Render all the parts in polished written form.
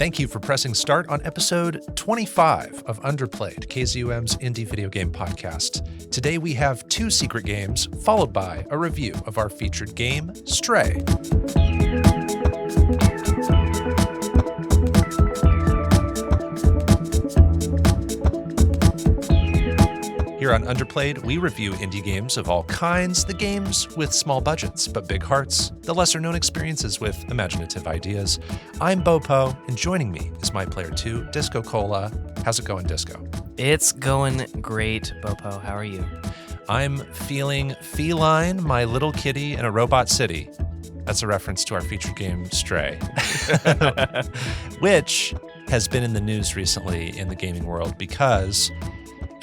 Thank you for pressing start on episode 25 of Underplayed, KZUM's indie video game podcast. Today we have 2 secret games, followed by a review of our featured game, Stray. Here on Underplayed, we review indie games of all kinds, the games with small budgets but big hearts, the lesser-known experiences with imaginative ideas. I'm Bopo, and joining me is my player 2, DiscoCola. How's it going, Disco? It's going great, Bopo. How are you? I'm feeling feline, my little kitty in a robot city. That's a reference to our featured game, Stray, which has been in the news recently in the gaming world because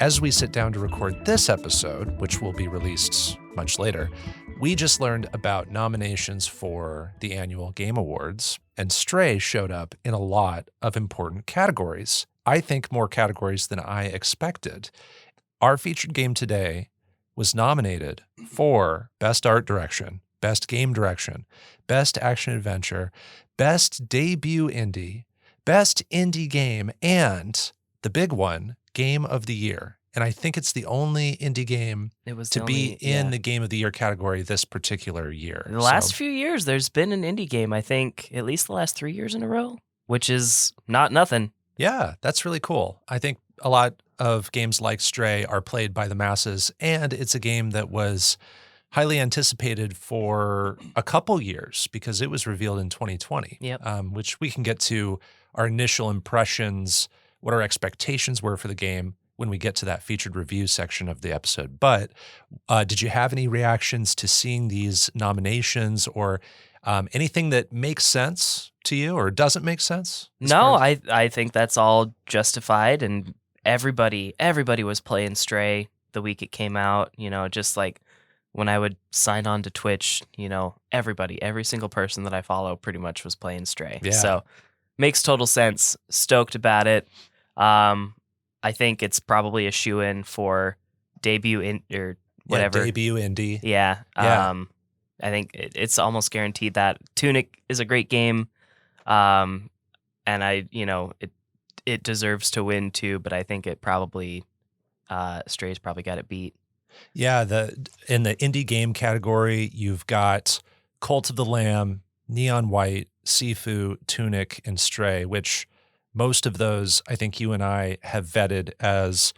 as we sit down to record this episode, which will be released much later, we just learned about nominations for the annual Game Awards, and Stray showed up in a lot of important categories. I think more categories than I expected. Our featured game today was nominated for Best Art Direction, Best Game Direction, Best Action Adventure, Best Debut Indie, Best Indie Game, and the big one, Game of the Year. And I think it's the only indie game to be in the Game of the Year category this particular year. The last few years, there's been an indie game, I think, at least the last 3 years in a row, which is not nothing. Yeah, that's really cool. I think a lot of games like Stray are played by the masses, and it's a game that was highly anticipated for a couple years because it was revealed in 2020, which we can get to our initial impressions, what our expectations were for the game when we get to that featured review section of the episode. But did you have any reactions to seeing these nominations or anything that makes sense to you or doesn't make sense? No, I think that's all justified, and everybody was playing Stray the week it came out. You know, just like when I would sign on to Twitch, you know, every single person that I follow pretty much was playing Stray. Yeah. So makes total sense. Stoked about it. I think it's probably a shoe-in for debut or whatever. Yeah, debut indie. Yeah. I think it's almost guaranteed that Tunic is a great game. And it deserves to win too, but I think it probably Stray's probably got it beat. Yeah, in the indie game category, you've got Cult of the Lamb, Neon White, Sifu, Tunic, and Stray, which most of those, I think you and I have vetted as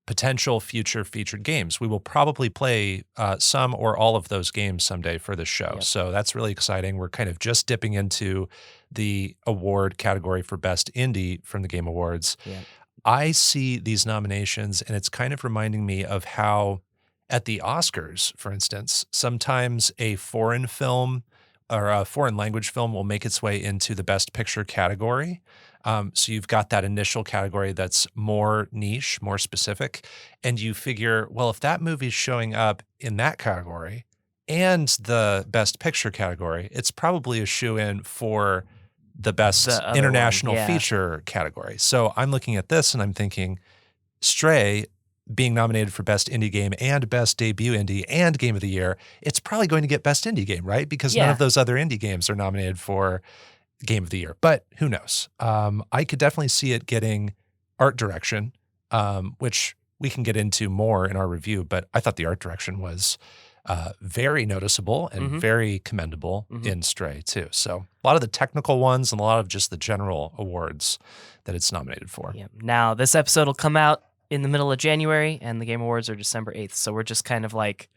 potential future featured games. We will probably play some or all of those games someday for this show. Yep. So that's really exciting. We're kind of just dipping into the award category for Best Indie from the Game Awards. Yep. I see these nominations, and it's kind of reminding me of how at the Oscars, for instance, sometimes a foreign film or a foreign language film will make its way into the Best Picture category. So you've got that initial category that's more niche, more specific, and you figure, well, if that movie's showing up in that category and the Best Picture category, it's probably a shoe-in for the Best International Feature category. So I'm looking at this and I'm thinking, Stray being nominated for Best Indie Game and Best Debut Indie and Game of the Year, it's probably going to get Best Indie Game, right? Because none of those other indie games are nominated for Game of the Year. But who knows? I could definitely see it getting art direction, which we can get into more in our review. But I thought the art direction was very noticeable and very commendable in Stray too. So a lot of the technical ones and a lot of just the general awards that it's nominated for. Yeah. Now, this episode will come out in the middle of January, and the Game Awards are December 8th. So we're just kind of like,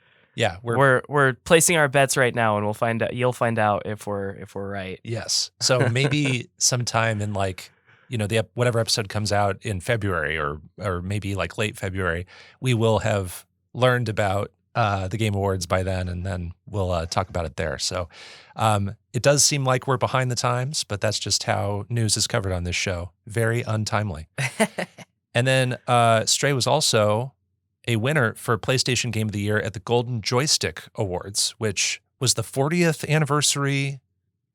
we're placing our bets right now, and we'll find out. You'll find out if we're right. Yes. So maybe sometime in whatever episode comes out in February or maybe like late February, we will have learned about the Game Awards by then, and then we'll talk about it there. So it does seem like we're behind the times, but that's just how news is covered on this show. Very untimely. And then Stray was also a winner for PlayStation Game of the Year at the Golden Joystick Awards, which was the 40th anniversary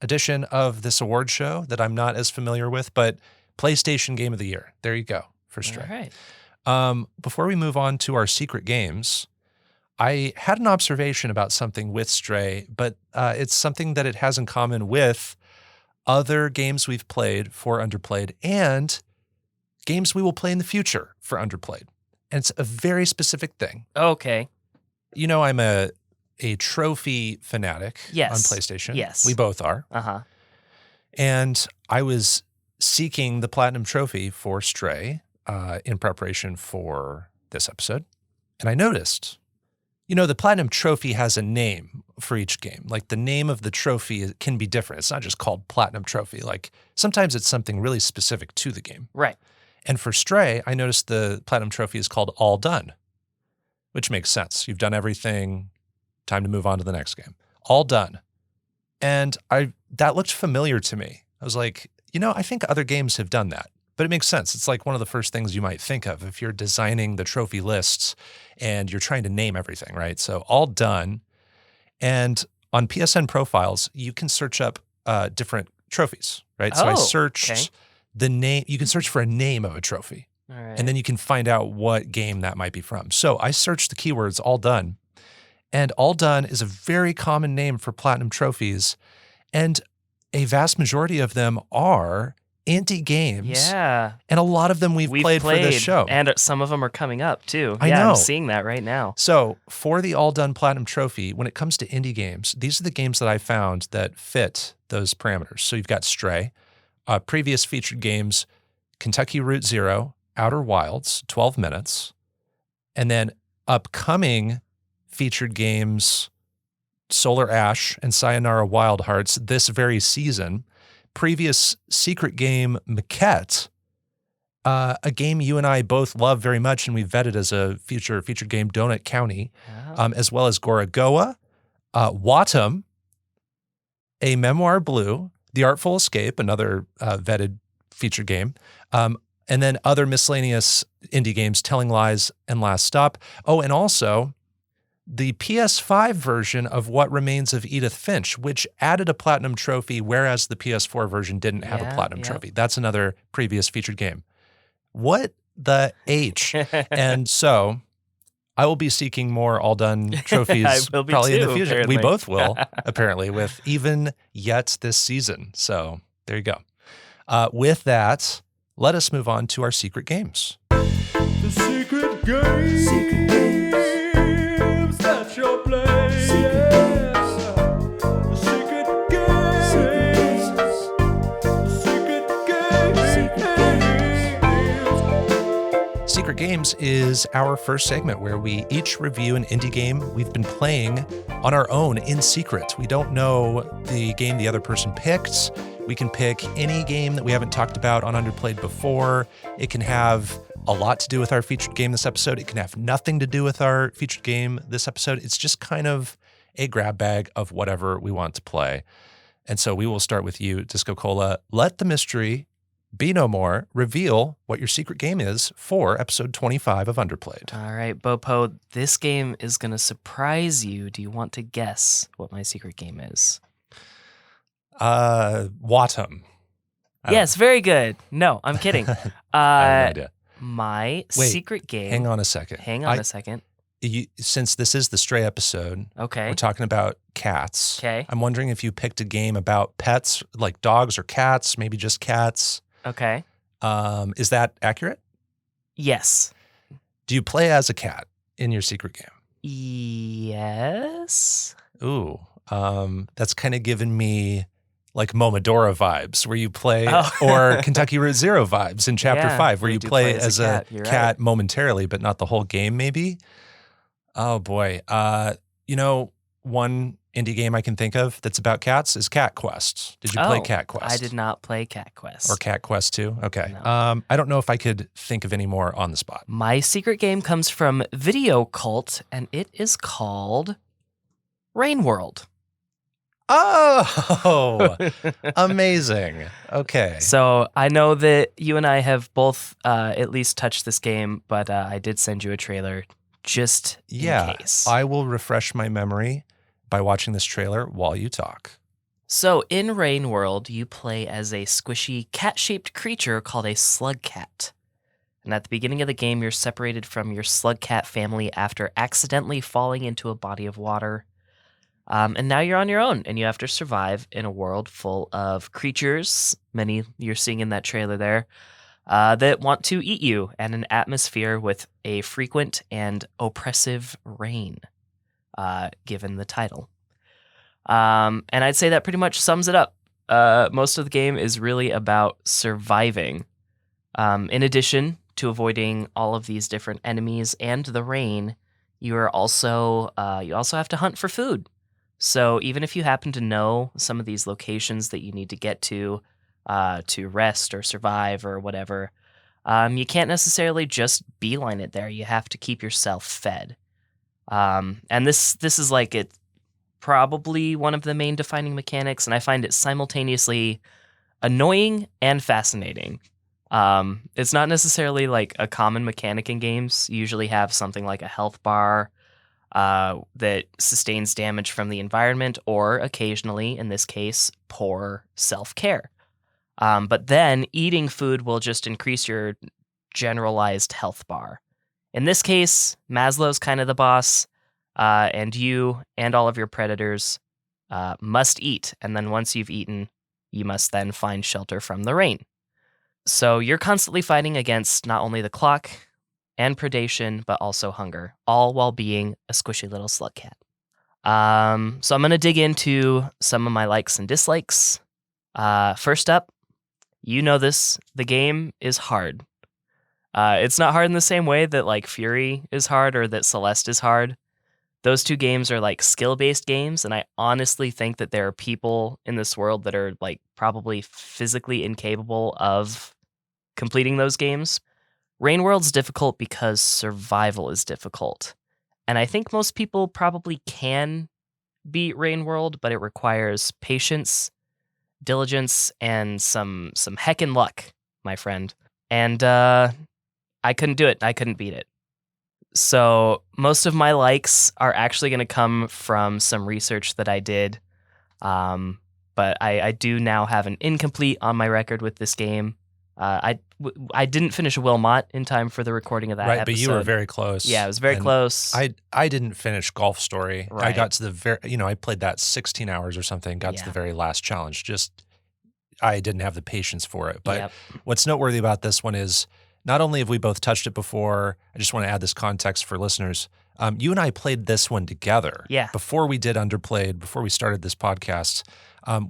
edition of this award show that I'm not as familiar with, but PlayStation Game of the Year. There you go for Stray. All right. Before we move on to our secret games, I had an observation about something with Stray, but it's something that it has in common with other games we've played for Underplayed and games we will play in the future for Underplayed. And it's a very specific thing. Okay. You know, I'm a trophy fanatic Yes. on PlayStation. Yes. We both are. Uh-huh. And I was seeking the Platinum Trophy for Stray in preparation for this episode. And I noticed, you know, the Platinum Trophy has a name for each game. Like the name of the trophy can be different. It's not just called Platinum Trophy. Like sometimes it's something really specific to the game. Right. And for Stray, I noticed the Platinum Trophy is called All Done, which makes sense. You've done everything. Time to move on to the next game. All done. And that looked familiar to me. I was like, you know, I think other games have done that. But it makes sense. It's like one of the first things you might think of if you're designing the trophy lists and you're trying to name everything, right? So All Done. And on PSN profiles, you can search up different trophies, right? So I searched the name. You can search for a name of a trophy. All right. And then you can find out what game that might be from. So I searched the keywords All Done. And All Done is a very common name for Platinum trophies. And a vast majority of them are indie games. Yeah. And a lot of them we've played for this show. And some of them are coming up too. I know. I'm seeing that right now. So for the All Done Platinum Trophy, when it comes to indie games, these are the games that I found that fit those parameters. So you've got Stray, previous featured games, Kentucky Route Zero, Outer Wilds, 12 minutes, and then upcoming featured games, Solar Ash and Sayonara Wild Hearts this very season. Previous secret game, Maquette, a game you and I both love very much and we've vetted as a future featured game, Donut County, as well as Gorogoa, Watum, A Memoir Blue, The Artful Escape, another vetted featured game, and then other miscellaneous indie games, Telling Lies and Last Stop. Oh, and also the PS5 version of What Remains of Edith Finch, which added a Platinum Trophy, whereas the PS4 version didn't have a Platinum Trophy. That's another previous featured game. What the H? And so I will be seeking more All Done trophies probably in the future. Apparently. We both will, apparently, with even yet this season. So there you go. With that, let us move on to our secret games. The secret games. Secret games that you'll play. Secret The secret games. The secret games. Secret Games is our first segment where we each review an indie game we've been playing on our own in secret. We don't know the game the other person picked. We can pick any game that we haven't talked about on Underplayed before. It can have a lot to do with our featured game this episode. It can have nothing to do with our featured game this episode. It's just kind of a grab bag of whatever we want to play. And so we will start with you, DiscoCola. Let the mystery be no more. Reveal what your secret game is for episode 25 of Underplayed. All right, Bopo, this game is going to surprise you. Do you want to guess what my secret game is? Watum. Yes, very good. No, I'm kidding. I have no idea. My Wait, secret game. Hang on a second. Hang on a second. Since this is the Stray episode, Okay. we're talking about cats. Okay. I'm wondering if you picked a game about pets, like dogs or cats, maybe just cats. Okay. Is that accurate? Yes. Do you play as a cat in your secret game? Yes. Ooh, that's kind of given me like Momodora vibes where you play, or Kentucky Route Zero vibes in Chapter 5 where you play as a cat momentarily, but not the whole game maybe. Oh boy. You know, one indie game I can think of that's about cats is Cat Quest. Did you play Cat Quest? I did not play Cat Quest. Or Cat Quest 2? Okay. No. I don't know if I could think of any more on the spot. My secret game comes from Video Cult, and it is called Rain World. Oh, amazing. Okay. So I know that you and I have both at least touched this game, but I did send you a trailer just in case. I will refresh my memory by watching this trailer while you talk. So in Rain World, you play as a squishy cat-shaped creature called a slug cat. And at the beginning of the game, you're separated from your slug cat family after accidentally falling into a body of water. And now you're on your own, and you have to survive in a world full of creatures, many you're seeing in that trailer there, that want to eat you, and an atmosphere with a frequent and oppressive rain, given the title. And I'd say that pretty much sums it up. Most of the game is really about surviving. In addition to avoiding all of these different enemies and the rain, you also have to hunt for food. So even if you happen to know some of these locations that you need to get to rest or survive or whatever, you can't necessarily just beeline it there. You have to keep yourself fed. And this is like it probably one of the main defining mechanics, and I find it simultaneously annoying and fascinating. It's not necessarily like a common mechanic in games. You usually have something like a health bar that sustains damage from the environment, or occasionally, in this case, poor self-care. But then eating food will just increase your generalized health bar. In this case, Maslow's kind of the boss, and you and all of your predators must eat. And then once you've eaten, you must then find shelter from the rain. So you're constantly fighting against not only the clock and predation, but also hunger, all while being a squishy little slug cat. So I'm going to dig into some of my likes and dislikes. First up, you know this, the game is hard. It's not hard in the same way that like Fury is hard or that Celeste is hard. Those two games are like skill-based games, and I honestly think that there are people in this world that are like probably physically incapable of completing those games. Rain World's difficult because survival is difficult. And I think most people probably can beat Rain World, but it requires patience, diligence, and some heckin' luck, my friend. And I couldn't do it. I couldn't beat it. So most of my likes are actually going to come from some research that I did. But I do now have an incomplete on my record with this game. I didn't finish Wilmot in time for the recording of that Right, episode. but you were very close. Yeah, it was very And close. I didn't finish Golf Story. I Right. got to the I played that 16 hours or something, got to Yeah. the very last challenge. Just, I didn't have the patience for it. But Yep. what's noteworthy about this one is not only have we both touched it before, I just want to add this context for listeners. You and I played this one together. Yeah. Before we did Underplayed, before we started this podcast,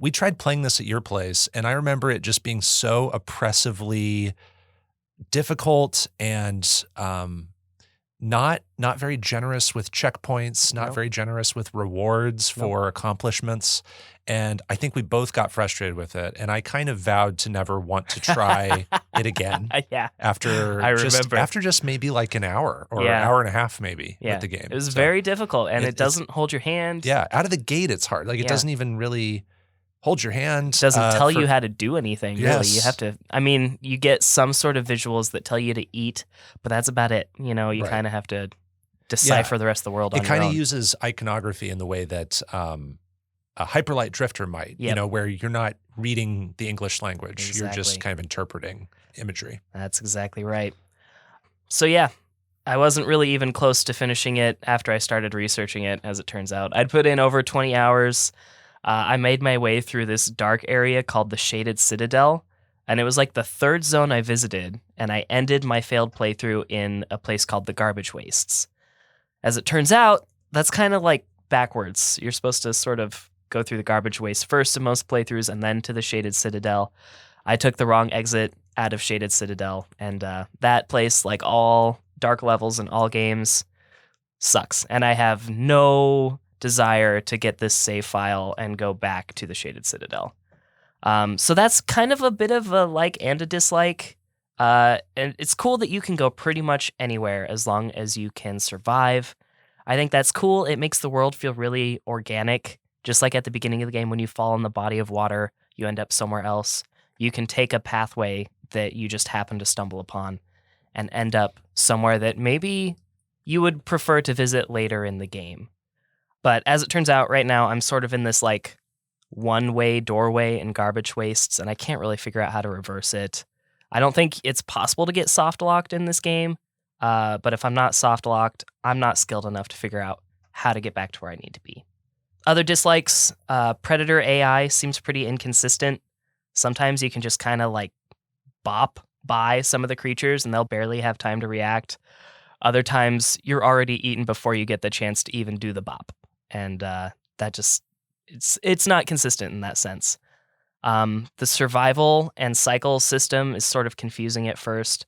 we tried playing this at your place, and I remember it just being so oppressively difficult and not very generous with checkpoints, not Nope. very generous with rewards for accomplishments. And I think we both got frustrated with it. And I kind of vowed to never want to try it again Yeah. after I just remember. after just maybe like an hour or Yeah. an hour and a half maybe Yeah. with the game. It was So, very difficult, and it it's- doesn't hold your hand. yeah, out of the gate it's hard. Like it Yeah. doesn't even really hold your hand. It doesn't tell for- you how to do anything, really. You Yes. have to, I mean, you get some sort of visuals that tell you to eat, but that's about it. You know, you Right. kind of have to decipher the rest of the world on It your kind of own. uses iconography in the way that a hyperlight drifter might, Yep. where you're not reading the English language. You're just Exactly. kind of interpreting imagery. That's exactly right. So yeah, I wasn't really even close to finishing it after I started researching it, as it turns out. I'd put in over 20 hours. I made my way through this dark area called the Shaded Citadel, and it was like the third zone I visited, and I ended my failed playthrough in a place called the Garbage Wastes. As it turns out, that's kind of like backwards. You're supposed to sort of go through the Garbage Waste first in most playthroughs and then to the Shaded Citadel. I took the wrong exit out of Shaded Citadel, and that place, like all dark levels in all games, sucks. And I have no desire to get this save file and go back to the Shaded Citadel. So that's kind of a bit of a like and a dislike. And it's cool that you can go pretty much anywhere as long as you can survive. I think that's cool. It makes the world feel really organic. Just like at the beginning of the game, when you fall in the body of water, you end up somewhere else. You can take a pathway that you just happen to stumble upon and end up somewhere that maybe you would prefer to visit later in the game. But as it turns out, right now, I'm sort of in this like one-way doorway in Garbage Wastes, and I can't really figure out how to reverse it. I don't think it's possible to get soft-locked in this game, but if I'm not soft-locked, I'm not skilled enough to figure out how to get back to where I need to be. Other dislikes, Predator AI seems pretty inconsistent. Sometimes you can just kind of like bop by some of the creatures and they'll barely have time to react. Other times you're already eaten before you get the chance to even do the bop. And that just, it's not consistent in that sense. The survival and cycle system is sort of confusing at first.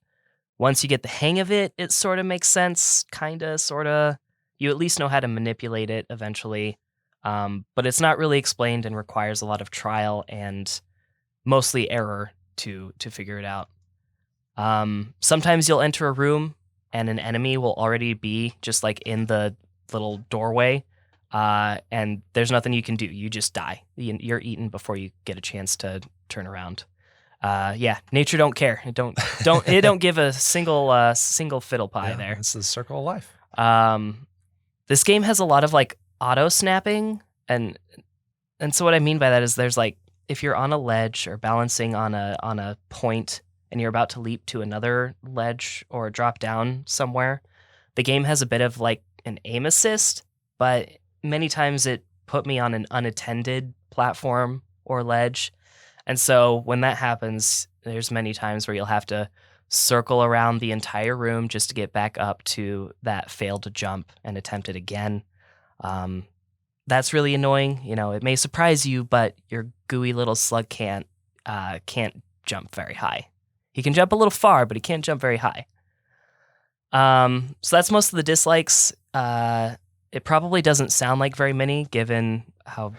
Once you get the hang of it, it sort of makes sense, kind of, sort of. You at least know how to manipulate it eventually. But it's not really explained and requires a lot of trial and mostly error to figure it out. Sometimes you'll enter a room and an enemy will already be just like in the little doorway, and there's nothing you can do. You just die. You're eaten before you get a chance to turn around. Nature don't care. It don't give a single fiddle pie there. It's the circle of life. This game has a lot of like auto snapping, and so what I mean by that is there's like if you're on a ledge or balancing on a point and you're about to leap to another ledge or drop down somewhere, the game has a bit of like an aim assist, but many times it put me on an unattended platform or ledge. And so when that happens, there's many times where you'll have to circle around the entire room just to get back up to that failed jump and attempt it again. That's really annoying. You know, it may surprise you, but your gooey little slug can't jump very high. He can jump a little far, but he can't jump very high. So that's most of the dislikes. It probably doesn't sound like very many, given how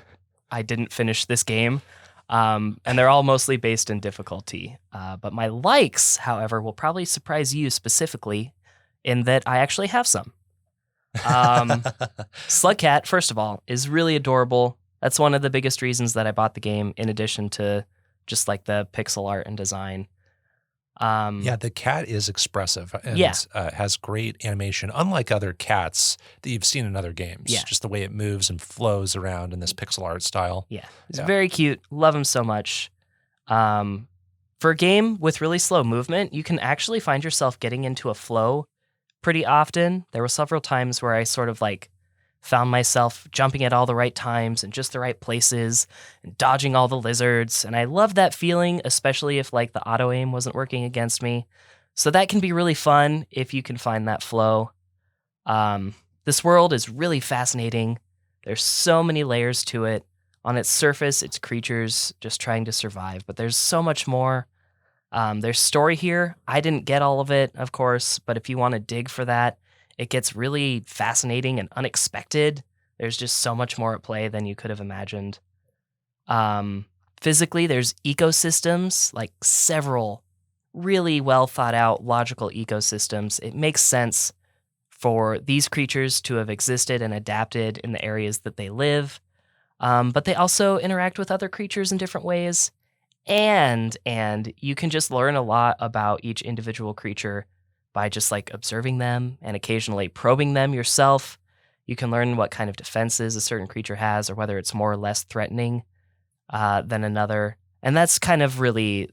I didn't finish this game. And they're all mostly based in difficulty. But my likes, however, will probably surprise you specifically in that I actually have some. Slugcat, first of all, is really adorable. That's one of the biggest reasons that I bought the game, in addition to just like the pixel art and design. The cat is expressive and has great animation, unlike other cats that you've seen in other games. Yeah. Just the way it moves and flows around in this pixel art style. Yeah, it's very cute. Love him so much. For a game with really slow movement, you can actually find yourself getting into a flow pretty often. There were several times where I sort of like found myself jumping at all the right times and just the right places and dodging all the lizards. And I love that feeling, especially if like the auto aim wasn't working against me. So that can be really fun if you can find that flow. This world is really fascinating. There's so many layers to it. On its surface, it's creatures just trying to survive, but there's so much more. There's story here. I didn't get all of it, of course, but if you want to dig for that, it gets really fascinating and unexpected. There's just so much more at play than you could have imagined. Physically, there's ecosystems, like several really well thought out logical ecosystems. It makes sense for these creatures to have existed and adapted in the areas that they live. But they also interact with other creatures in different ways. And you can just learn a lot about each individual creature by just like observing them and occasionally probing them yourself. You can learn what kind of defenses a certain creature has or whether it's more or less threatening than another. And that's kind of really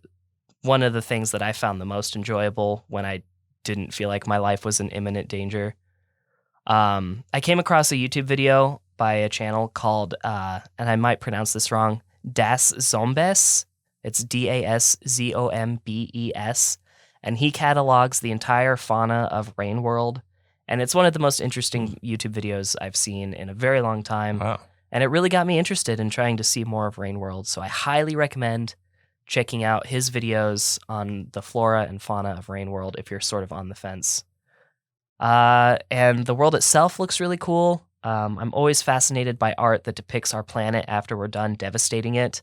one of the things that I found the most enjoyable when I didn't feel like my life was in imminent danger. I came across a YouTube video by a channel called, and I might pronounce this wrong, Das Zombes. It's DASZOMBES. And he catalogs the entire fauna of Rain World. And it's one of the most interesting YouTube videos I've seen in a very long time. Wow. And it really got me interested in trying to see more of Rain World. So I highly recommend checking out his videos on the flora and fauna of Rain World if you're sort of on the fence. And the world itself looks really cool. I'm always fascinated by art that depicts our planet after we're done devastating it.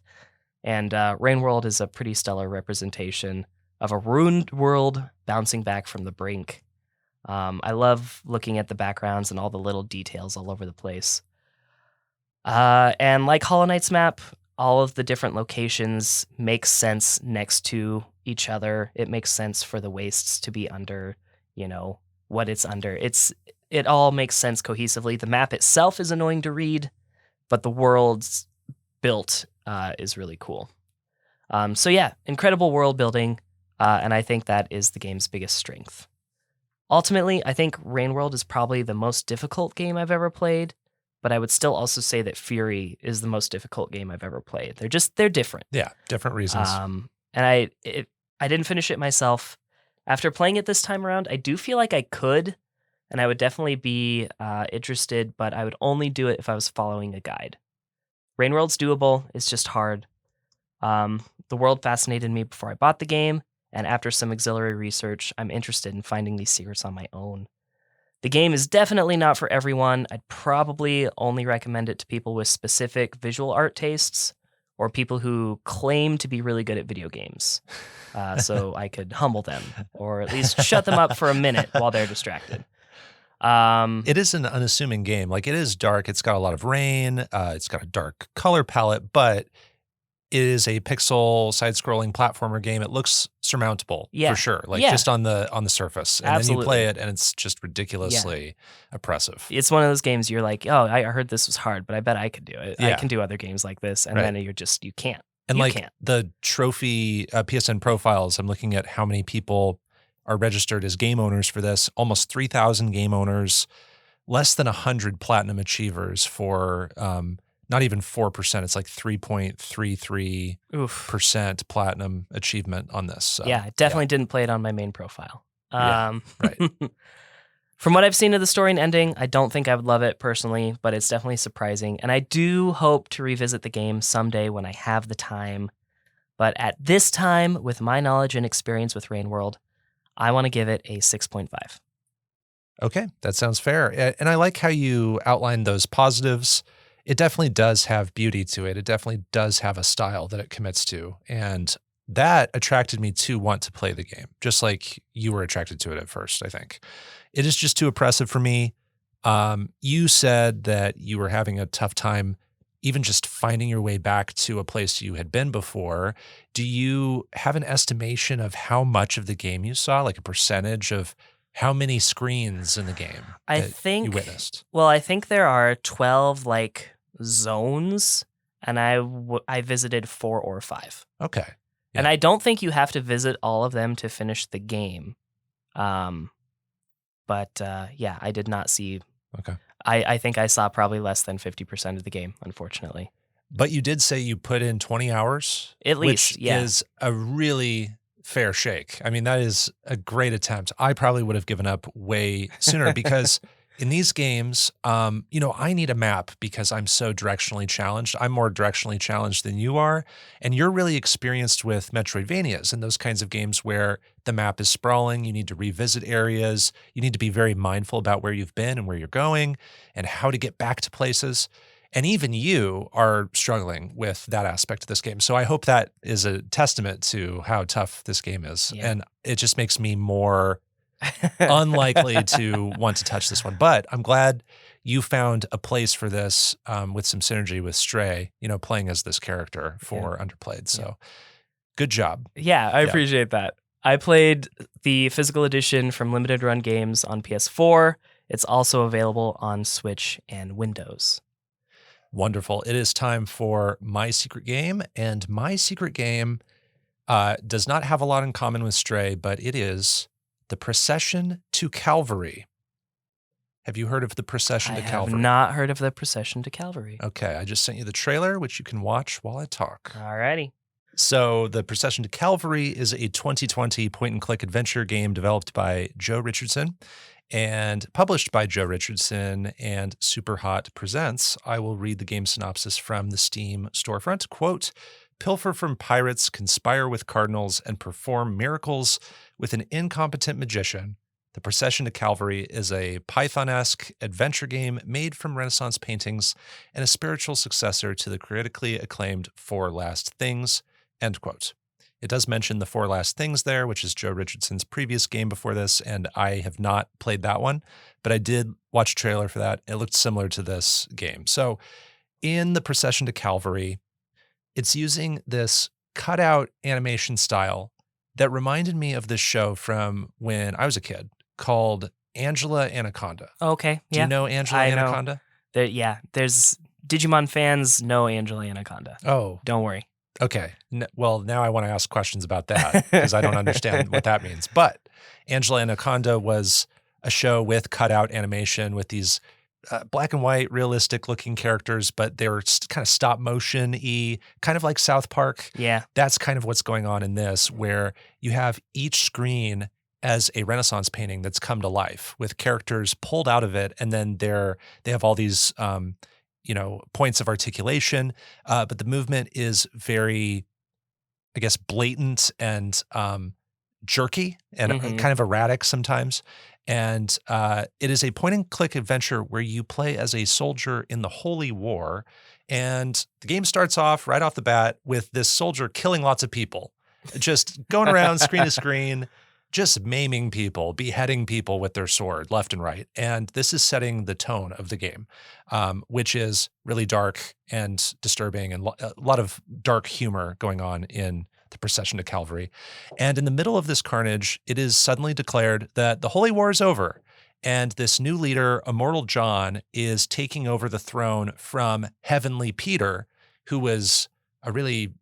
And Rain World is a pretty stellar representation of a ruined world bouncing back from the brink. I love looking at the backgrounds and all the little details all over the place. And like Hollow Knight's map, all of the different locations make sense next to each other. It makes sense for the wastes to be under, what it's under. It all makes sense cohesively. The map itself is annoying to read, but the world's built is really cool. Incredible world building. And I think that is the game's biggest strength. Ultimately, I think Rain World is probably the most difficult game I've ever played, but I would still also say that Fury is the most difficult game I've ever played. They're different. Yeah, different reasons. And I didn't finish it myself. After playing it this time around, I do feel like I could, and I would definitely be interested, but I would only do it if I was following a guide. Rain World's doable. It's just hard. The world fascinated me before I bought the game, and after some auxiliary research, I'm interested in finding these secrets on my own. The game is definitely not for everyone. I'd probably only recommend it to people with specific visual art tastes or people who claim to be really good at video games. So I could humble them or at least shut them up for a minute while they're distracted. It is an unassuming game. Like, it is dark. It's got a lot of rain. It's got a dark color palette, but it is a pixel side-scrolling platformer game. It looks surmountable for sure. Like just on the surface. And then you play it and it's just ridiculously oppressive. It's one of those games you're like, oh, I heard this was hard, but I bet I could do it. I Yeah. can do other games like this. And then you can't. And You like can't. the trophy PSN profiles, I'm looking at how many people are registered as game owners for this. Almost 3,000 game owners, less than 100 platinum achievers for not even 4%. It's like 3.33% platinum achievement on this. So, I definitely didn't play it on my main profile. Yeah, right. From what I've seen of the story and ending, I don't think I would love it personally, but it's definitely surprising. And I do hope to revisit the game someday when I have the time. But at this time, with my knowledge and experience with Rain World, I want to give it a 6.5. Okay, that sounds fair. And I like how you outlined those positives. It definitely does have beauty to it. It definitely does have a style that it commits to. And that attracted me to want to play the game, just like you were attracted to it at first, I think. It is just too oppressive for me. You said that you were having a tough time even just finding your way back to a place you had been before. Do you have an estimation of how much of the game you saw, like a percentage of how many screens in the game I that think you witnessed? Well, I think there are 12 like zones, and I visited 4 or 5. Okay. And I don't think you have to visit all of them to finish the game. But I did not see. Okay. I think I saw probably less than 50% of the game, unfortunately. But you did say you put in 20 hours? At least, which yeah. is a really fair shake. I mean, that is a great attempt. I probably would have given up way sooner because in these games, I need a map because I'm so directionally challenged. I'm more directionally challenged than you are. And you're really experienced with Metroidvanias and those kinds of games where the map is sprawling. You need to revisit areas. You need to be very mindful about where you've been and where you're going and how to get back to places. And even you are struggling with that aspect of this game. So I hope that is a testament to how tough this game is. Yeah. And it just makes me more unlikely to want to touch this one. But I'm glad you found a place for this with some synergy with Stray, playing as this character for Underplayed. So good job. Yeah, I appreciate that. I played the physical edition from Limited Run Games on PS4. It's also available on Switch and Windows. Wonderful. It is time for My Secret Game. And My Secret Game does not have a lot in common with Stray, but it is The Procession to Calvary. Have you heard of The Procession to Calvary? I have not heard of The Procession to Calvary. Okay, I just sent you the trailer, which you can watch while I talk. Alrighty. So The Procession to Calvary is a 2020 point-and-click adventure game developed by Joe Richardson and published by Joe Richardson and Superhot Presents. I will read the game synopsis from the Steam storefront. Quote, pilfer from pirates, conspire with cardinals, and perform miracles with an incompetent magician. The Procession to Calvary is a Python-esque adventure game made from Renaissance paintings and a spiritual successor to the critically acclaimed Four Last Things, end quote. It does mention the Four Last Things there, which is Joe Richardson's previous game before this, and I have not played that one, but I did watch a trailer for that. It looked similar to this game. So in The Procession to Calvary, it's using this cutout animation style that reminded me of this show from when I was a kid called Angela Anaconda. Okay, Do you know Angela Anaconda? There's Digimon fans know Angela Anaconda. Oh, Don't worry. okay. Well, now I want to ask questions about that because I don't understand what that means. But Angela Anaconda was a show with cutout animation with these black and white, realistic looking characters, but they're kind of stop motion-y, kind of like South Park. Yeah. That's kind of what's going on in this, where you have each screen as a Renaissance painting that's come to life with characters pulled out of it, and then they have all these points of articulation, but the movement is very, I guess, blatant and jerky and kind of erratic sometimes. And it is a point-and-click adventure where you play as a soldier in the Holy War, and the game starts off right off the bat with this soldier killing lots of people, just going around screen to screen, just maiming people, beheading people with their sword left and right. And this is setting the tone of the game, which is really dark and disturbing, and a lot of dark humor going on in the Procession to Calvary. And in the middle of this carnage, it is suddenly declared that the Holy War is over, and this new leader, Immortal John, is taking over the throne from Heavenly Peter, who was a really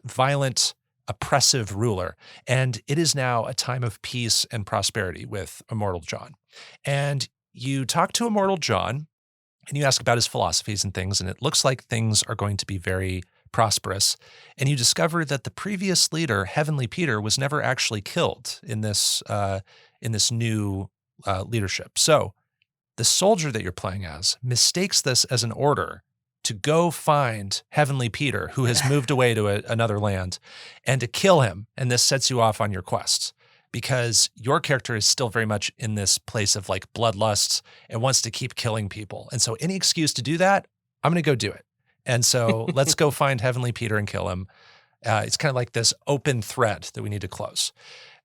violent, oppressive ruler. And it is now a time of peace and prosperity with Immortal John. And you talk to Immortal John and you ask about his philosophies and things, and it looks like things are going to be very prosperous. And you discover that the previous leader, Heavenly Peter, was never actually killed in this new leadership. So the soldier that you're playing as mistakes this as an order to go find Heavenly Peter, who has moved away to another land, and to kill him. And this sets you off on your quest, because your character is still very much in this place of like bloodlust and wants to keep killing people. And so any excuse to do that, I'm going to go do it. And so let's go find Heavenly Peter and kill him. It's kind of like this open thread that we need to close.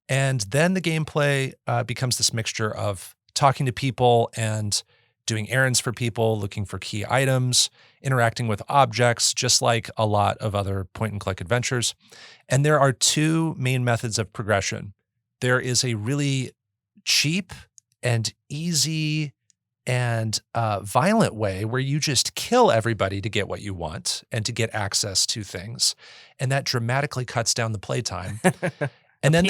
And then the gameplay becomes this mixture of talking to people and doing errands for people, looking for key items, interacting with objects, just like a lot of other point-and-click adventures. And there are two main methods of progression. There is a really cheap and easy and violent way where you just kill everybody to get what you want and to get access to things. And that dramatically cuts down the playtime. And then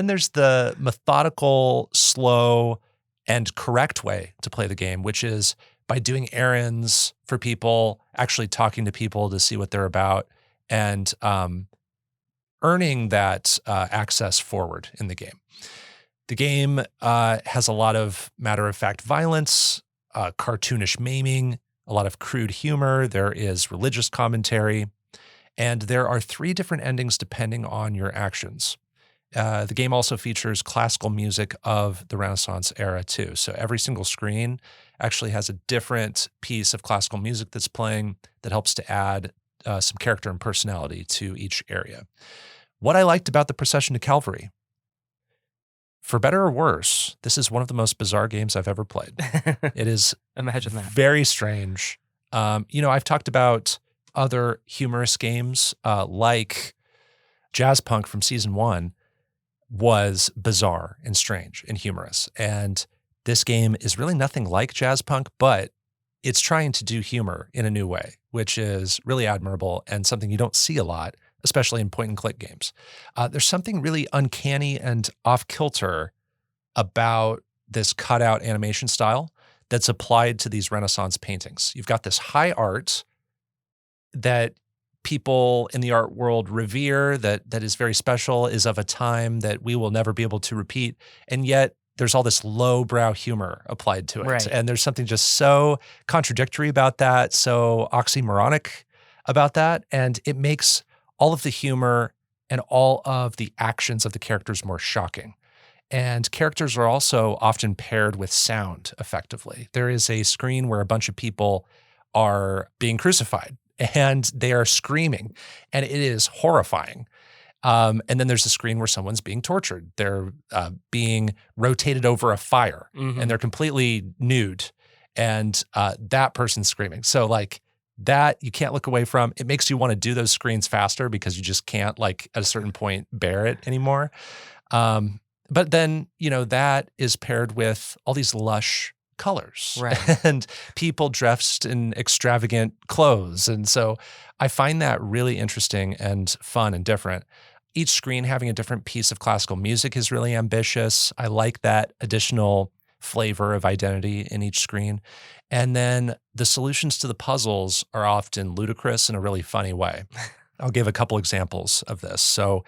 there's the methodical, slow, and correct way to play the game, which is by doing errands for people, actually talking to people to see what they're about, and earning that access forward in the game. The game has a lot of matter-of-fact violence, cartoonish maiming, a lot of crude humor. There is religious commentary, and there are 3 different endings depending on your actions. The game also features classical music of the Renaissance era too. So every single screen actually has a different piece of classical music that's playing that helps to add some character and personality to each area. What I liked about the Procession to Calvary, for better or worse, this is one of the most bizarre games I've ever played. It is Imagine that. very strange. I've talked about other humorous games like Jazz Punk from season 1 was bizarre and strange and humorous. And this game is really nothing like Jazz Punk, but it's trying to do humor in a new way, which is really admirable and something you don't see a lot, especially in point-and-click games. There's something really uncanny and off-kilter about this cutout animation style that's applied to these Renaissance paintings. You've got this high art that people in the art world revere, that is very special, is of a time that we will never be able to repeat. And yet there's all this lowbrow humor applied to it. Right. And there's something just so contradictory about that, so oxymoronic about that. And it makes all of the humor and all of the actions of the characters more shocking. And characters are also often paired with sound effectively. There is a screen where a bunch of people are being crucified and they are screaming, and it is horrifying. And then there's a screen where someone's being tortured. They're being rotated over a fire, and they're completely nude, and that person's screaming. So like that you can't look away from. It makes you want to do those screens faster because you just can't, like, at a certain point bear it anymore. But then, that is paired with all these lush colors, right, and people dressed in extravagant clothes. And so I find that really interesting and fun and different. Each screen having a different piece of classical music is really ambitious. I like that additional flavor of identity in each screen. And then the solutions to the puzzles are often ludicrous in a really funny way. I'll give a couple examples of this. So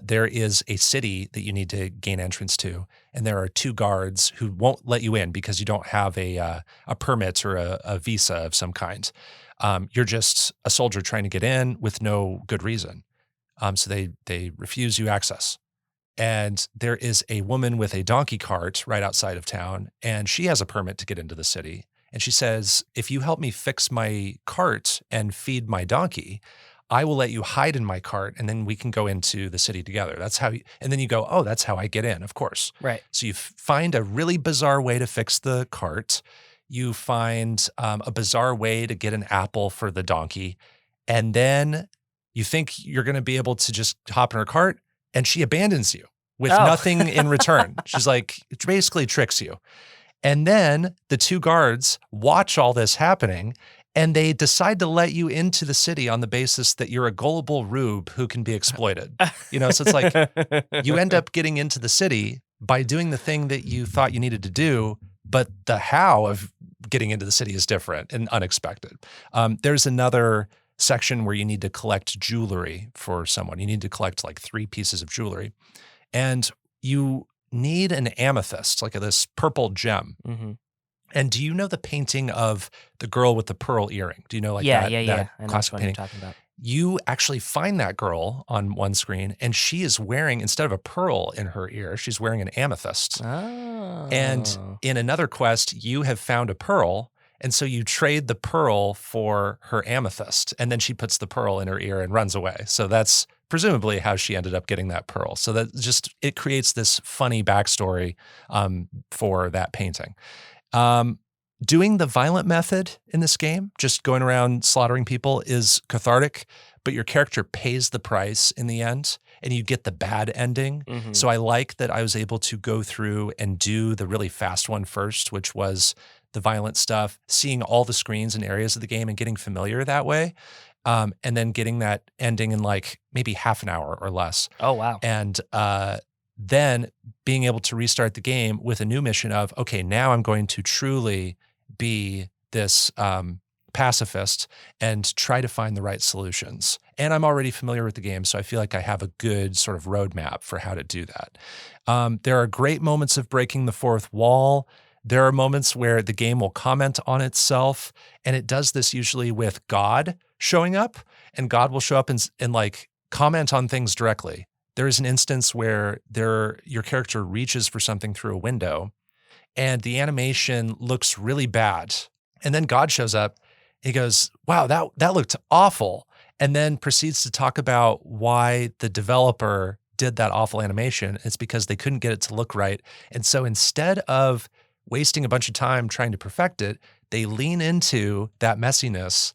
there is a city that you need to gain entrance to, and there are 2 guards who won't let you in because you don't have a permit or a visa of some kind. You're just a soldier trying to get in with no good reason. So they refuse you access. And there is a woman with a donkey cart right outside of town, and she has a permit to get into the city. And she says, if you help me fix my cart and feed my donkey, I will let you hide in my cart, and then we can go into the city together. That's how and then you go, oh, that's how I get in, of course. Right. So you find a really bizarre way to fix the cart. You find a bizarre way to get an apple for the donkey. And then you think you're going to be able to just hop in her cart, and she abandons you with nothing in return. She's like, it basically tricks you. And then the 2 guards watch all this happening, and they decide to let you into the city on the basis that you're a gullible rube who can be exploited. So it's like you end up getting into the city by doing the thing that you thought you needed to do, but the how of getting into the city is different and unexpected. There's another section where you need to collect jewelry for someone. You need to collect like 3 pieces of jewelry, and you need an amethyst, like this purple gem. Mm-hmm. And do you know the painting of the girl with the pearl earring? Do you know Yeah. that I know classic what painting? you're talking about. You actually find that girl on one screen, and she is wearing, instead of a pearl in her ear, she's wearing an amethyst. Oh. And in another quest, you have found a pearl, and so you trade the pearl for her amethyst, and then she puts the pearl in her ear and runs away. So that's presumably how she ended up getting that pearl. So that it creates this funny backstory for that painting. Doing the violent method in this game, just going around slaughtering people, is cathartic, but your character pays the price in the end, and you get the bad ending. Mm-hmm. So I like that I was able to go through and do the really fast one first, which was the violent stuff, seeing all the screens and areas of the game and getting familiar that way, and then getting that ending in like maybe half an hour or less. Oh, wow. And then being able to restart the game with a new mission of, okay, now I'm going to truly be this pacifist and try to find the right solutions. And I'm already familiar with the game, so I feel like I have a good sort of roadmap for how to do that. There are great moments of breaking the fourth wall. There are moments where the game will comment on itself, and it does this usually with God showing up, and God will show up and like comment on things directly. There is an instance where your character reaches for something through a window, and the animation looks really bad. And then God shows up, and he goes, wow, that looked awful, and then proceeds to talk about why the developer did that awful animation. It's because they couldn't get it to look right. And so instead of wasting a bunch of time trying to perfect it, they lean into that messiness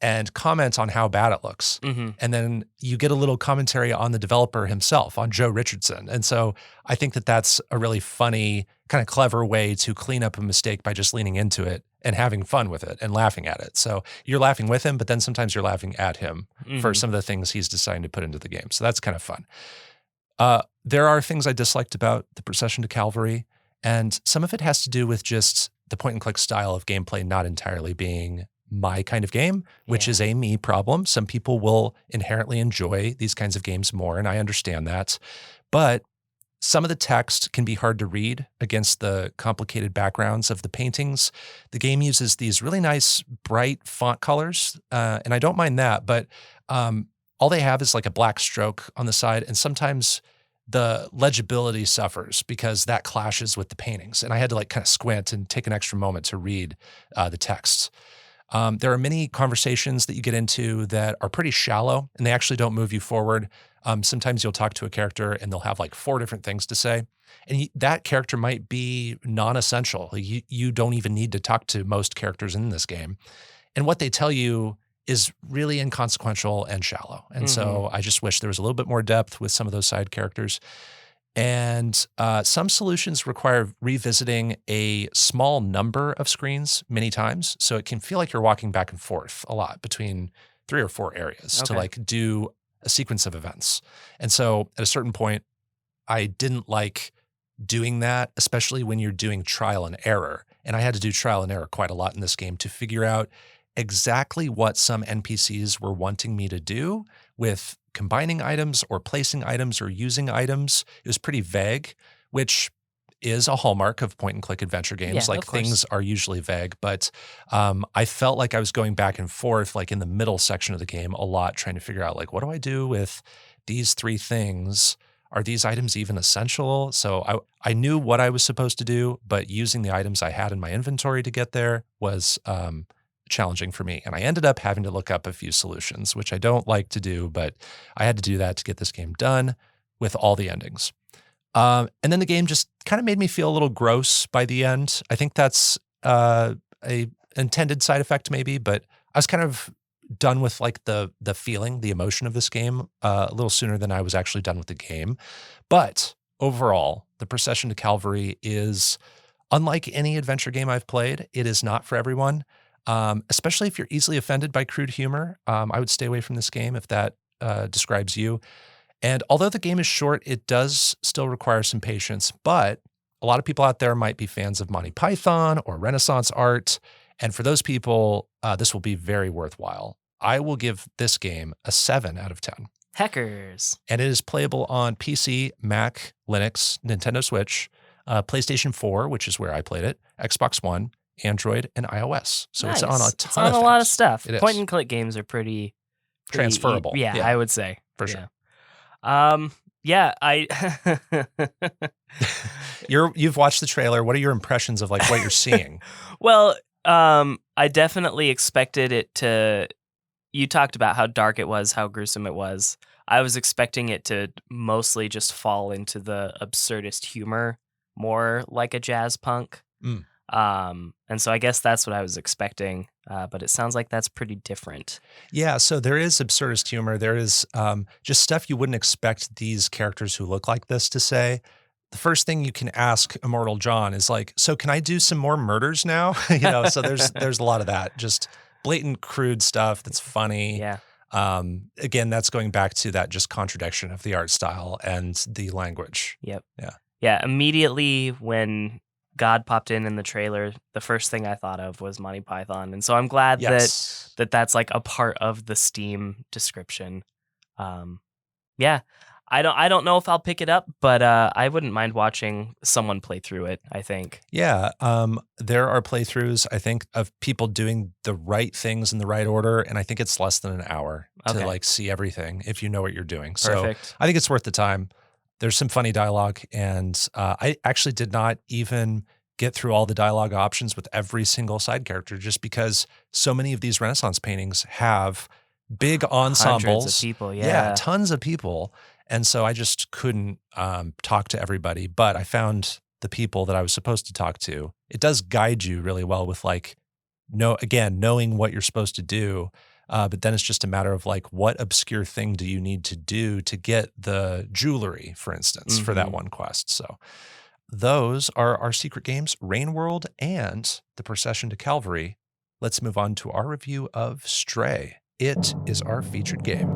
and comment on how bad it looks. Mm-hmm. And then you get a little commentary on the developer himself, on Joe Richardson. And so I think that that's a really funny, kind of clever way to clean up a mistake by just leaning into it and having fun with it and laughing at it. So you're laughing with him, but then sometimes you're laughing at him for some of the things he's deciding to put into the game. So that's kind of fun. There are things I disliked about the Procession to Calvary, and some of it has to do with just the point-and-click style of gameplay not entirely being my kind of game, which is a me problem. Some people will inherently enjoy these kinds of games more, and I understand that. But some of the text can be hard to read against the complicated backgrounds of the paintings. The game uses these really nice, bright font colors, and I don't mind that, but all they have is like a black stroke on the side, and sometimes the legibility suffers because that clashes with the paintings. And I had to like kind of squint and take an extra moment to read the texts. There are many conversations that you get into that are pretty shallow, and they actually don't move you forward. Sometimes you'll talk to a character and they'll have like 4 different things to say. And that character might be non-essential. You don't even need to talk to most characters in this game. And what they tell you is really inconsequential and shallow. And so I just wish there was a little bit more depth with some of those side characters. And some solutions require revisiting a small number of screens many times. So it can feel like you're walking back and forth a lot between 3 or 4 areas to like do a sequence of events. And so at a certain point, I didn't like doing that, especially when you're doing trial and error. And I had to do trial and error quite a lot in this game to figure out exactly what some NPCs were wanting me to do with combining items or placing items or using items. It was pretty vague, which is a hallmark of point-and-click adventure games. Yeah, Like of course. things are usually vague, but I felt like I was going back and forth, like in the middle section of the game a lot, trying to figure out like, what do I do with these 3 things? Are these items even essential? So I knew what I was supposed to do, but using the items I had in my inventory to get there was challenging for me. And I ended up having to look up a few solutions, which I don't like to do, but I had to do that to get this game done with all the endings. And then the game just kind of made me feel a little gross by the end. I think that's a intended side effect maybe, but I was kind of done with like the feeling, the emotion of this game a little sooner than I was actually done with the game. But overall, the Procession to Calvary is unlike any adventure game I've played. It is not for everyone, especially if you're easily offended by crude humor. I would stay away from this game if that describes you. And although the game is short, it does still require some patience, but a lot of people out there might be fans of Monty Python or Renaissance art. And for those people, this will be very worthwhile. I will give this game a 7 out of 10. Heckers. And it is playable on PC, Mac, Linux, Nintendo Switch, PlayStation 4, which is where I played it, Xbox One, Android, and iOS. So it's on a Nice. ton It's on of a lot of things. stuff. It is. Point and click games are pretty Transferable. Yeah, Yeah. I would say. For sure. Yeah, I You've watched the trailer. What are your impressions of like what you're seeing? well, I definitely expected it to. You talked about how dark it was, how gruesome it was. I was expecting it to mostly just fall into the absurdist humor, more like a jazz punk. Mm. And so I guess that's what I was expecting. But it sounds like that's pretty different. Yeah, so there is absurdist humor. There is just stuff you wouldn't expect these characters who look like this to say. The first thing you can ask Immortal John is like, so can I do some more murders now? So there's a lot of that. Just blatant, crude stuff that's funny. Yeah. Again, that's going back to that just contradiction of the art style and the language. Yep. Yeah. Yeah. Immediately when God popped in the trailer, the first thing I thought of was Monty Python. And so I'm glad Yes. that's like a part of the Steam description. Yeah. I don't know if I'll pick it up, but I wouldn't mind watching someone play through it, I think. Yeah, there are playthroughs, I think, of people doing the right things in the right order, and I think it's less than an hour Okay. to like see everything if you know what you're doing. Perfect. So I think it's worth the time. There's some funny dialogue, and I actually did not even get through all the dialogue options with every single side character just because so many of these Renaissance paintings have big ensembles. Hundreds of people, yeah. Tons of people. And so I just couldn't talk to everybody, but I found the people that I was supposed to talk to. It does guide you really well with like, knowing what you're supposed to do. But then it's just a matter of like, what obscure thing do you need to do to get the jewelry, for instance, for that one quest. So those are our secret games, Rain World and the Procession to Calvary. Let's move on to our review of Stray. It is our featured game.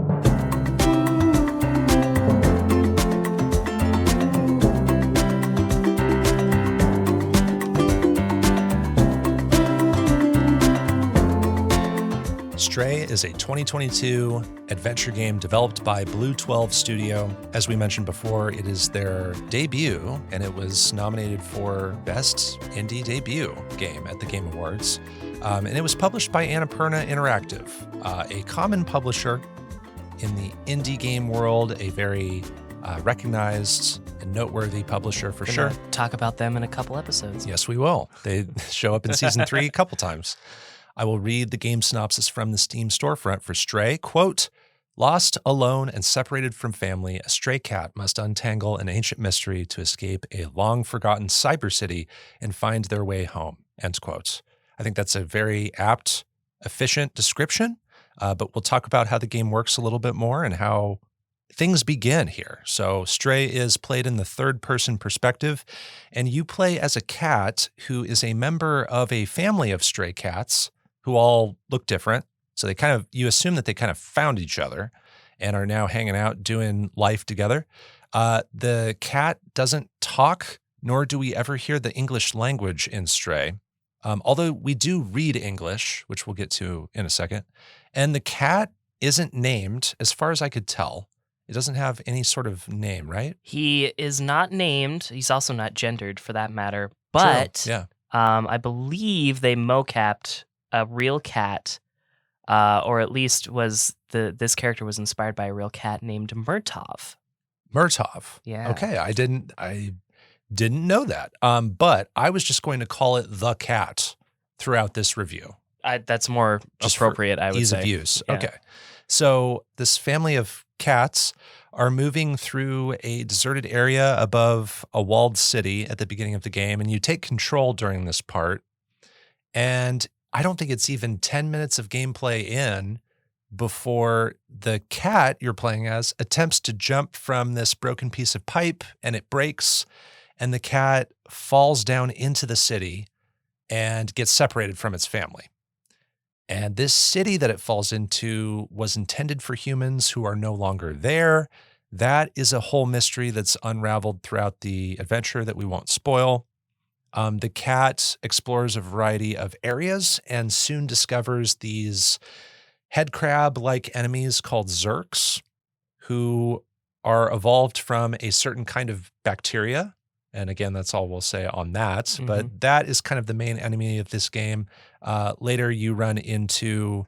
Stray is a 2022 adventure game developed by Blue 12 Studio. As we mentioned before, it is their debut, and it was nominated for Best Indie Debut Game at the Game Awards. And it was published by Annapurna Interactive, a common publisher in the indie game world, a very recognized and noteworthy publisher for sure. Gonna talk about them in a couple episodes. Yes, we will. They show up in season 3 a couple times. I will read the game synopsis from the Steam storefront for Stray. Quote, lost, alone, and separated from family, a stray cat must untangle an ancient mystery to escape a long-forgotten cyber city and find their way home. End quote. I think that's a very apt, efficient description, but we'll talk about how the game works a little bit more and how things begin here. So Stray is played in the third-person perspective, and you play as a cat who is a member of a family of stray cats who all look different. So you assume that they kind of found each other and are now hanging out doing life together. The cat doesn't talk nor do we ever hear the English language in Stray. Although we do read English, which we'll get to in a second. And the cat isn't named, as far as I could tell. It doesn't have any sort of name, right? He is not named. He's also not gendered, for that matter. True, But yeah. I believe they mocapped a real cat, or at least this character was inspired by a real cat named Murtov. Murtov. Yeah. Okay, I didn't know that. But I was just going to call it the cat throughout this review. That's more Just for appropriate, I would ease say. of use. Yeah. Okay. So this family of cats are moving through a deserted area above a walled city at the beginning of the game, and you take control during this part. And I don't think it's even 10 minutes of gameplay in before the cat you're playing as attempts to jump from this broken piece of pipe, and it breaks, and the cat falls down into the city and gets separated from its family. And this city that it falls into was intended for humans who are no longer there. That is a whole mystery that's unraveled throughout the adventure that we won't spoil. The cat explores a variety of areas and soon discovers these head crab-like enemies called Zerks, who are evolved from a certain kind of bacteria. And again, that's all we'll say on that. But that is kind of the main enemy of this game. Later, you run into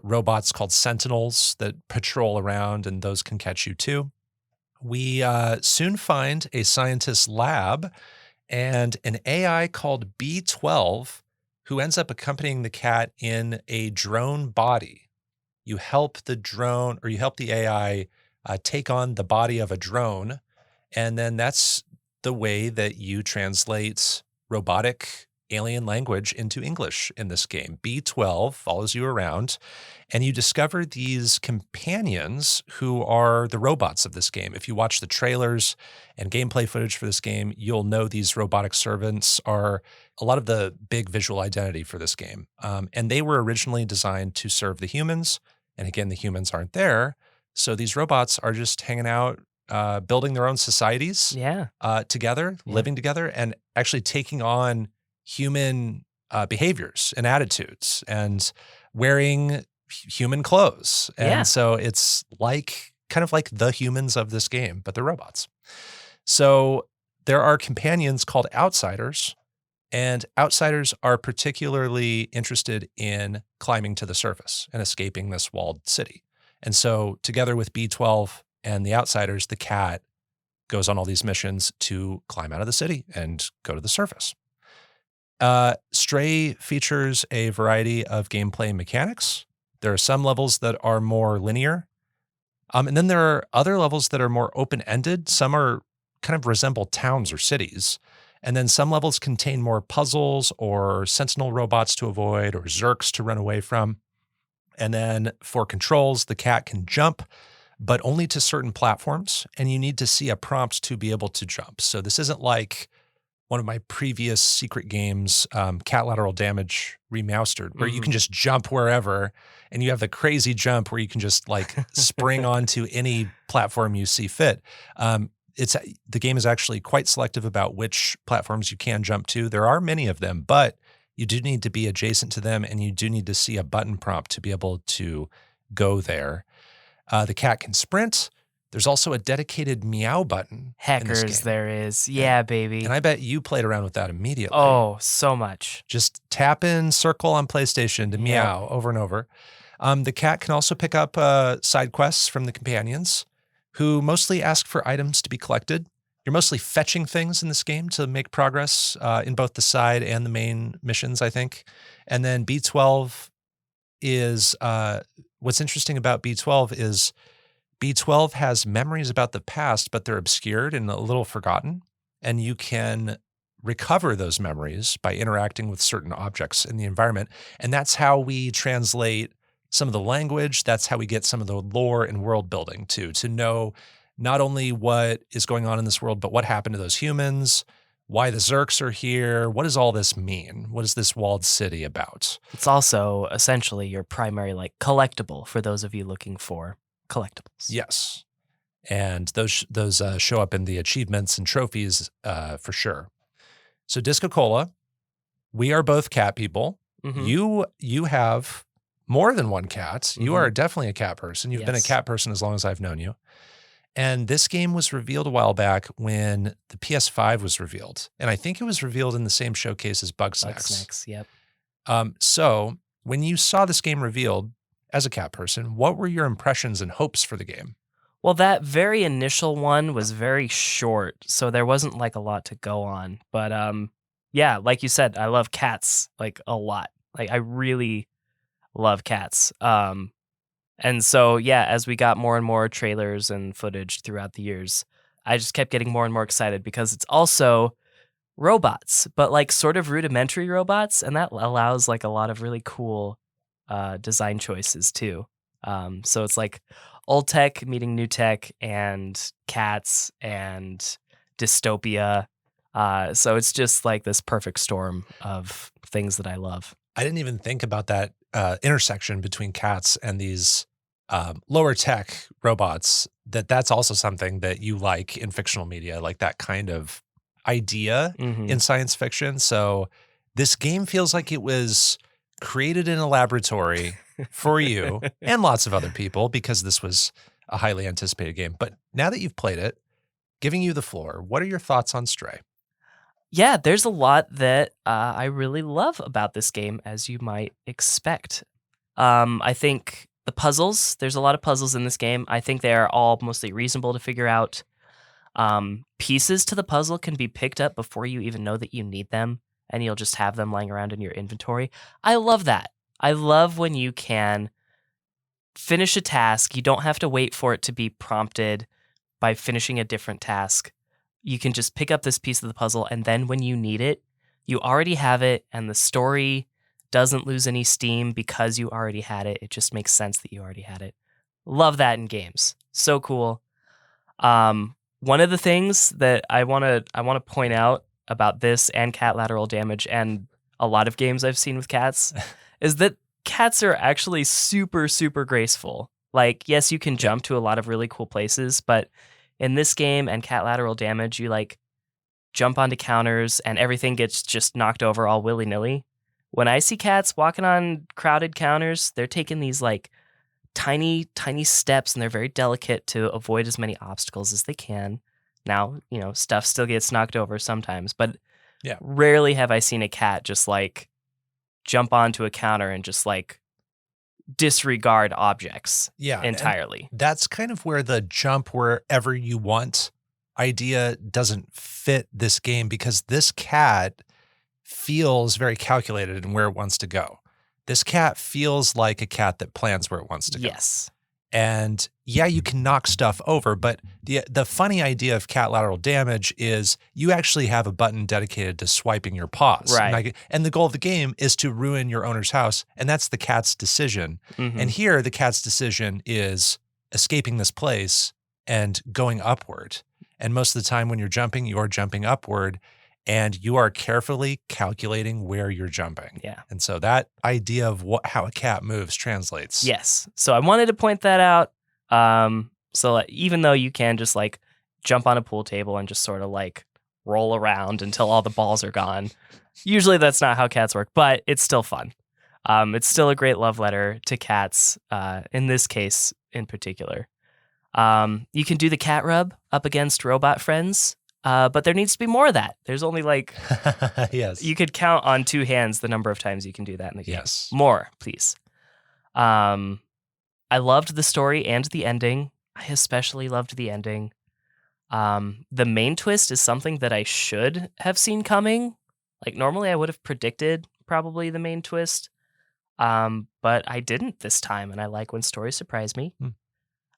robots called Sentinels that patrol around, and those can catch you too. We soon find a scientist's lab and an AI called B12 who ends up accompanying the cat in a drone body. You help the drone, or you help the AI take on the body of a drone, and then that's the way that you translate robotic alien language into English in this game. B12 follows you around, and you discover these companions who are the robots of this game. If you watch the trailers and gameplay footage for this game, you'll know these robotic servants are a lot of the big visual identity for this game. And they were originally designed to serve the humans. And again, the humans aren't there. So these robots are just hanging out, building their own societies together, living together, and actually taking on human behaviors and attitudes and wearing human clothes. And so it's kind of like the humans of this game, but they're robots. So there are companions called outsiders, and outsiders are particularly interested in climbing to the surface and escaping this walled city. And so together with B12 and the outsiders, the cat goes on all these missions to climb out of the city and go to the surface. Stray features a variety of gameplay mechanics. There are some levels that are more linear. And then there are other levels that are more open-ended. Some are kind of resemble towns or cities. And then some levels contain more puzzles or sentinel robots to avoid or Zerks to run away from. And then for controls, the cat can jump, but only to certain platforms, and you need to see a prompt to be able to jump. So this isn't like one of my previous secret games, Cat Lateral Damage Remastered, where you can just jump wherever, and you have the crazy jump where you can just like spring onto any platform you see fit. The game is actually quite selective about which platforms you can jump to. There are many of them, but you do need to be adjacent to them, and you do need to see a button prompt to be able to go there. The cat can sprint. There's also a dedicated meow button. Heckers, there is. Yeah, baby. And I bet you played around with that immediately. Oh, so much. Just tap in circle on PlayStation to meow over and over. The cat can also pick up side quests from the companions, who mostly ask for items to be collected. You're mostly fetching things in this game to make progress in both the side and the main missions, I think. And then B12 is, what's interesting about B12 is B12 has memories about the past, but they're obscured and a little forgotten. And you can recover those memories by interacting with certain objects in the environment. And that's how we translate some of the language. That's how we get some of the lore and world building too, to know not only what is going on in this world, but what happened to those humans, why the Zerks are here. What does all this mean? What is this walled city about? It's also essentially your primary collectible for those of you looking for collectibles. Yes. and those show up in the achievements and trophies for sure. So DiscoCola, we are both cat people. Mhm. You have more than one cat. You Mhm. are definitely a cat person. You've been a Yes. cat person as long as I've known you. And this game was revealed a while back when the PS5 was revealed. And I think it was revealed in the same showcase as Bugsnax, yep. So when you saw this game revealed as a cat person, what were your impressions and hopes for the game? Well, that very initial one was very short, so there wasn't like a lot to go on. But yeah, like you said, I love cats like a lot. Like I really love cats. And so yeah, as we got more and more trailers and footage throughout the years, I just kept getting more and more excited because it's also robots, but like sort of rudimentary robots, and that allows like a lot of really cool design choices too. So it's like old tech meeting new tech and cats and dystopia. So it's just like this perfect storm of things that I love. I didn't even think about that intersection between cats and these lower tech robots. That's also something that you like in fictional media, like that kind of idea Hmm. in science fiction. So this game feels like it was created in a laboratory for you and lots of other people because this was a highly anticipated game. But now that you've played it, giving you the floor, what are your thoughts on Stray? Yeah, there's a lot that I really love about this game, as you might expect. I think the puzzles, there's a lot of puzzles in this game. I think they are all mostly reasonable to figure out. Pieces to the puzzle can be picked up before you even know that you need them, and you'll just have them lying around in your inventory. I love that. I love when you can finish a task. You don't have to wait for it to be prompted by finishing a different task. You can just pick up this piece of the puzzle, and then when you need it, you already have it, and the story doesn't lose any steam because you already had it. It just makes sense that you already had it. Love that in games. So cool. One of the things that I want to point out about this and cat lateral damage and a lot of games I've seen with cats is that cats are actually super super graceful. Like, yes, you can jump to a lot of really cool places, but in this game and cat lateral damage, you like jump onto counters and everything gets just knocked over all willy-nilly. When I see cats walking on crowded counters, they're taking these like tiny, tiny steps, and they're very delicate to avoid as many obstacles as they can. Now, stuff still gets knocked over sometimes, but Yeah. rarely have I seen a cat just like jump onto a counter and just like disregard objects Yeah. and entirely. That's kind of where the jump wherever you want idea doesn't fit this game because this cat feels very calculated in where it wants to go. This cat feels like a cat that plans where it wants to go. Yes. And yeah, you can knock stuff over, but the funny idea of cat lateral damage is you actually have a button dedicated to swiping your paws. Right. And the goal of the game is to ruin your owner's house, and that's the cat's decision. Mhm. And here, the cat's decision is escaping this place and going upward. And most of the time when you're jumping upward, and you are carefully calculating where you're jumping. Yeah. And so that idea of how a cat moves translates. Yes. So I wanted to point that out. So even though you can just like jump on a pool table and just sort of like roll around until all the balls are gone, usually that's not how cats work, but it's still fun. It's still a great love letter to cats, in this case in particular. You can do the cat rub up against robot friends, but there needs to be more of that. There's only like, Yes. you could count on two hands the number of times you can do that in the game. Yes. More, please. I loved the story and the ending. I especially loved the ending. The main twist is something that I should have seen coming. Like normally I would have predicted probably the main twist. But I didn't this time, and I like when stories surprise me.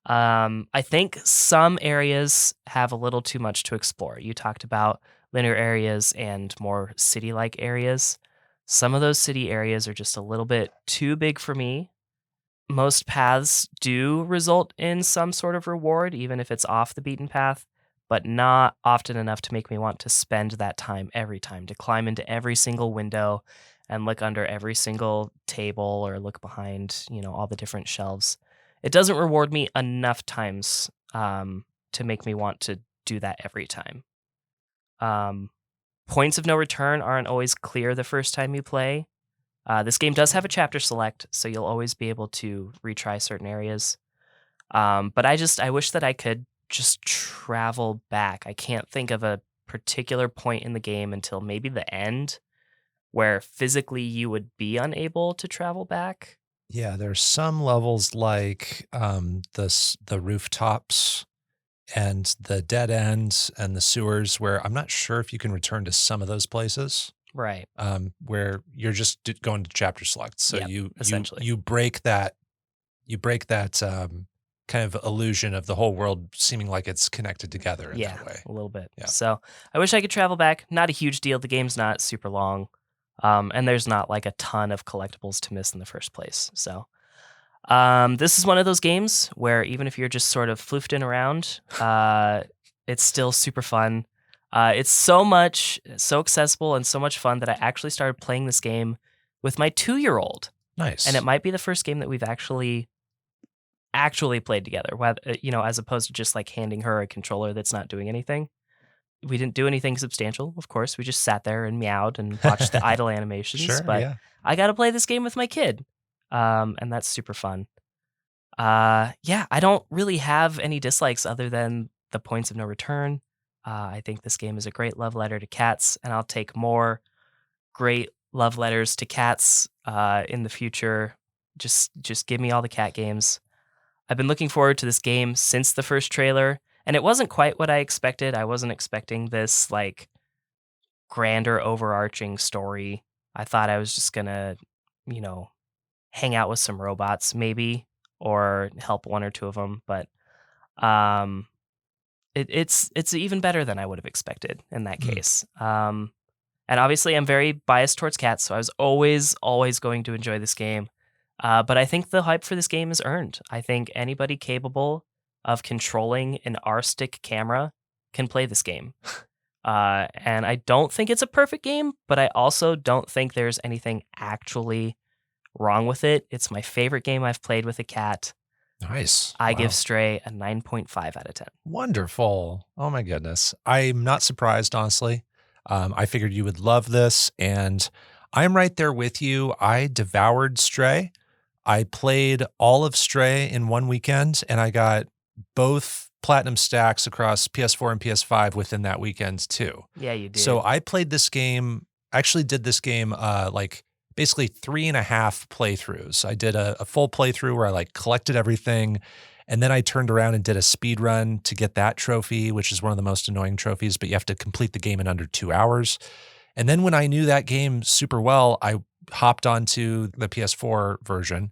I think some areas have a little too much to explore. You talked about linear areas and more city-like areas. Some of those city areas are just a little bit too big for me. Most paths do result in some sort of reward, even if it's off the beaten path, but not often enough to make me want to spend that time every time, to climb into every single window and look under every single table or look behind, all the different shelves. It doesn't reward me enough times to make me want to do that every time. Points of no return aren't always clear the first time you play. This game does have a chapter select, so you'll always be able to retry certain areas. But I wish that I could just travel back. I can't think of a particular point in the game until maybe the end where physically you would be unable to travel back. Yeah, there's some levels like the rooftops and the dead ends and the sewers where I'm not sure if you can return to some of those places. Right. Where you're just going to chapter select. So Yep, you essentially. you break that kind of illusion of the whole world seeming like it's connected together in Yeah, that way. a little bit. Yeah. So I wish I could travel back. Not a huge deal. The game's not super long. And there's not like a ton of collectibles to miss in the first place. So this is one of those games where even if you're just sort of floofing around, it's still super fun. It's so accessible and so much fun that I actually started playing this game with my 2-year-old. Nice. And it might be the first game that we've actually played together, as opposed to just like handing her a controller that's not doing anything. We didn't do anything substantial, of course. We just sat there and meowed and watched the idle animations. Sure, but yeah. I got to play this game with my kid, and that's super fun. I don't really have any dislikes other than the points of no return. I think this game is a great love letter to cats, and I'll take more great love letters to cats in the future. Just give me all the cat games. I've been looking forward to this game since the first trailer, and it wasn't quite what I expected. I wasn't expecting this like grander overarching story. I thought I was just gonna, hang out with some robots maybe, or help one or two of them, but it's even better than I would have expected in that case. And obviously I'm very biased towards cats, so I was always going to enjoy this game. But I think the hype for this game is earned. I think anybody capable of controlling an R-stick camera can play this game. And I don't think it's a perfect game, but I also don't think there's anything actually wrong with it. It's my favorite game I've played with a cat. Nice. I Wow. give Stray a 9.5 out of 10. Wonderful. Oh my goodness. I'm not surprised, honestly. I figured you would love this, and I'm right there with you. I devoured Stray. I played all of Stray in one weekend, and I got both platinum stacks across PS4 and PS5 within that weekend too. Yeah, you did. So I played this game, actually did this game like basically 3.5 playthroughs. I did a full playthrough where I like collected everything, and then I turned around and did a speed run to get that trophy, which is one of the most annoying trophies, but you have to complete the game in under 2 hours. And then when I knew that game super well, I hopped onto the PS4 version,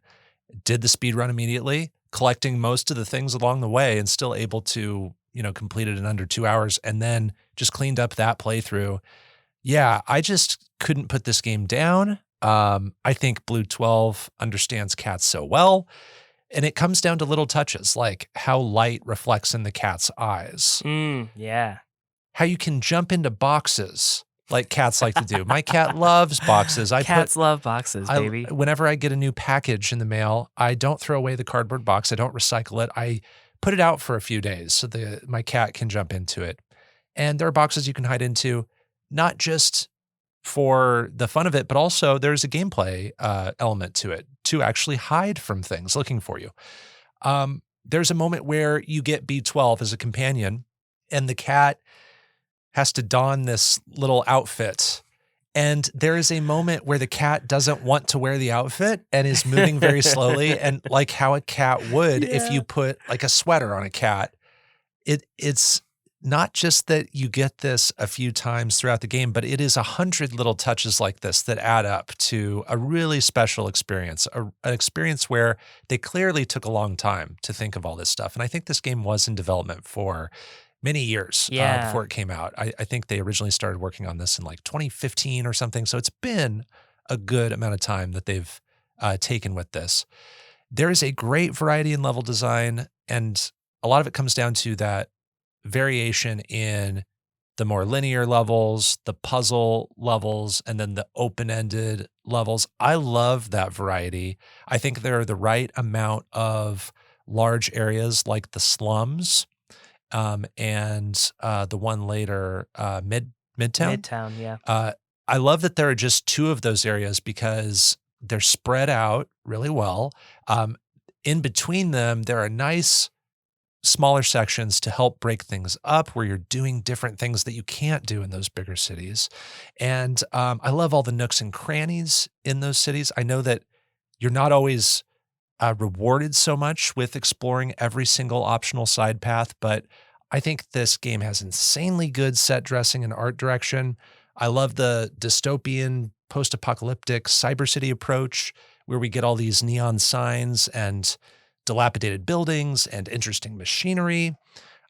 did the speed run immediately, collecting most of the things along the way and still able to, complete it in under 2 hours, and then just cleaned up that playthrough. Yeah, I just couldn't put this game down. I think Blue 12 understands cats so well. And it comes down to little touches like how light reflects in the cat's eyes, Yeah. how you can jump into boxes like cats like to do. My cat loves boxes. Cats love boxes, baby. Whenever I get a new package in the mail, I don't throw away the cardboard box. I don't recycle it. I put it out for a few days so that my cat can jump into it. And there are boxes you can hide into, not just for the fun of it, but also there's a gameplay element to it to actually hide from things looking for you. There's a moment where you get B12 as a companion, and the cat has to don this little outfit. And there is a moment where the cat doesn't want to wear the outfit and is moving very slowly, and like how a cat would if you put like a sweater on a cat. It's not just that you get this a few times throughout the game, but it is 100 little touches like this that add up to a really special experience, an experience where they clearly took a long time to think of all this stuff. And I think this game was in development for many years before it came out. I think they originally started working on this in like 2015 or something. So it's been a good amount of time that they've taken with this. There is a great variety in level design, and a lot of it comes down to that variation in the more linear levels, the puzzle levels, and then the open-ended levels. I love that variety. I think there are the right amount of large areas like the slums and the one later, Midtown. Midtown, yeah. Uh, I love that there are just two of those areas because they're spread out really well. Um, in between them, there are nice smaller sections to help break things up where you're doing different things that you can't do in those bigger cities. And I love all the nooks and crannies in those cities. I know that you're not always rewarded so much with exploring every single optional side path, but I think this game has insanely good set dressing and art direction. I love the dystopian, post apocalyptic cyber city approach where we get all these neon signs and dilapidated buildings and interesting machinery.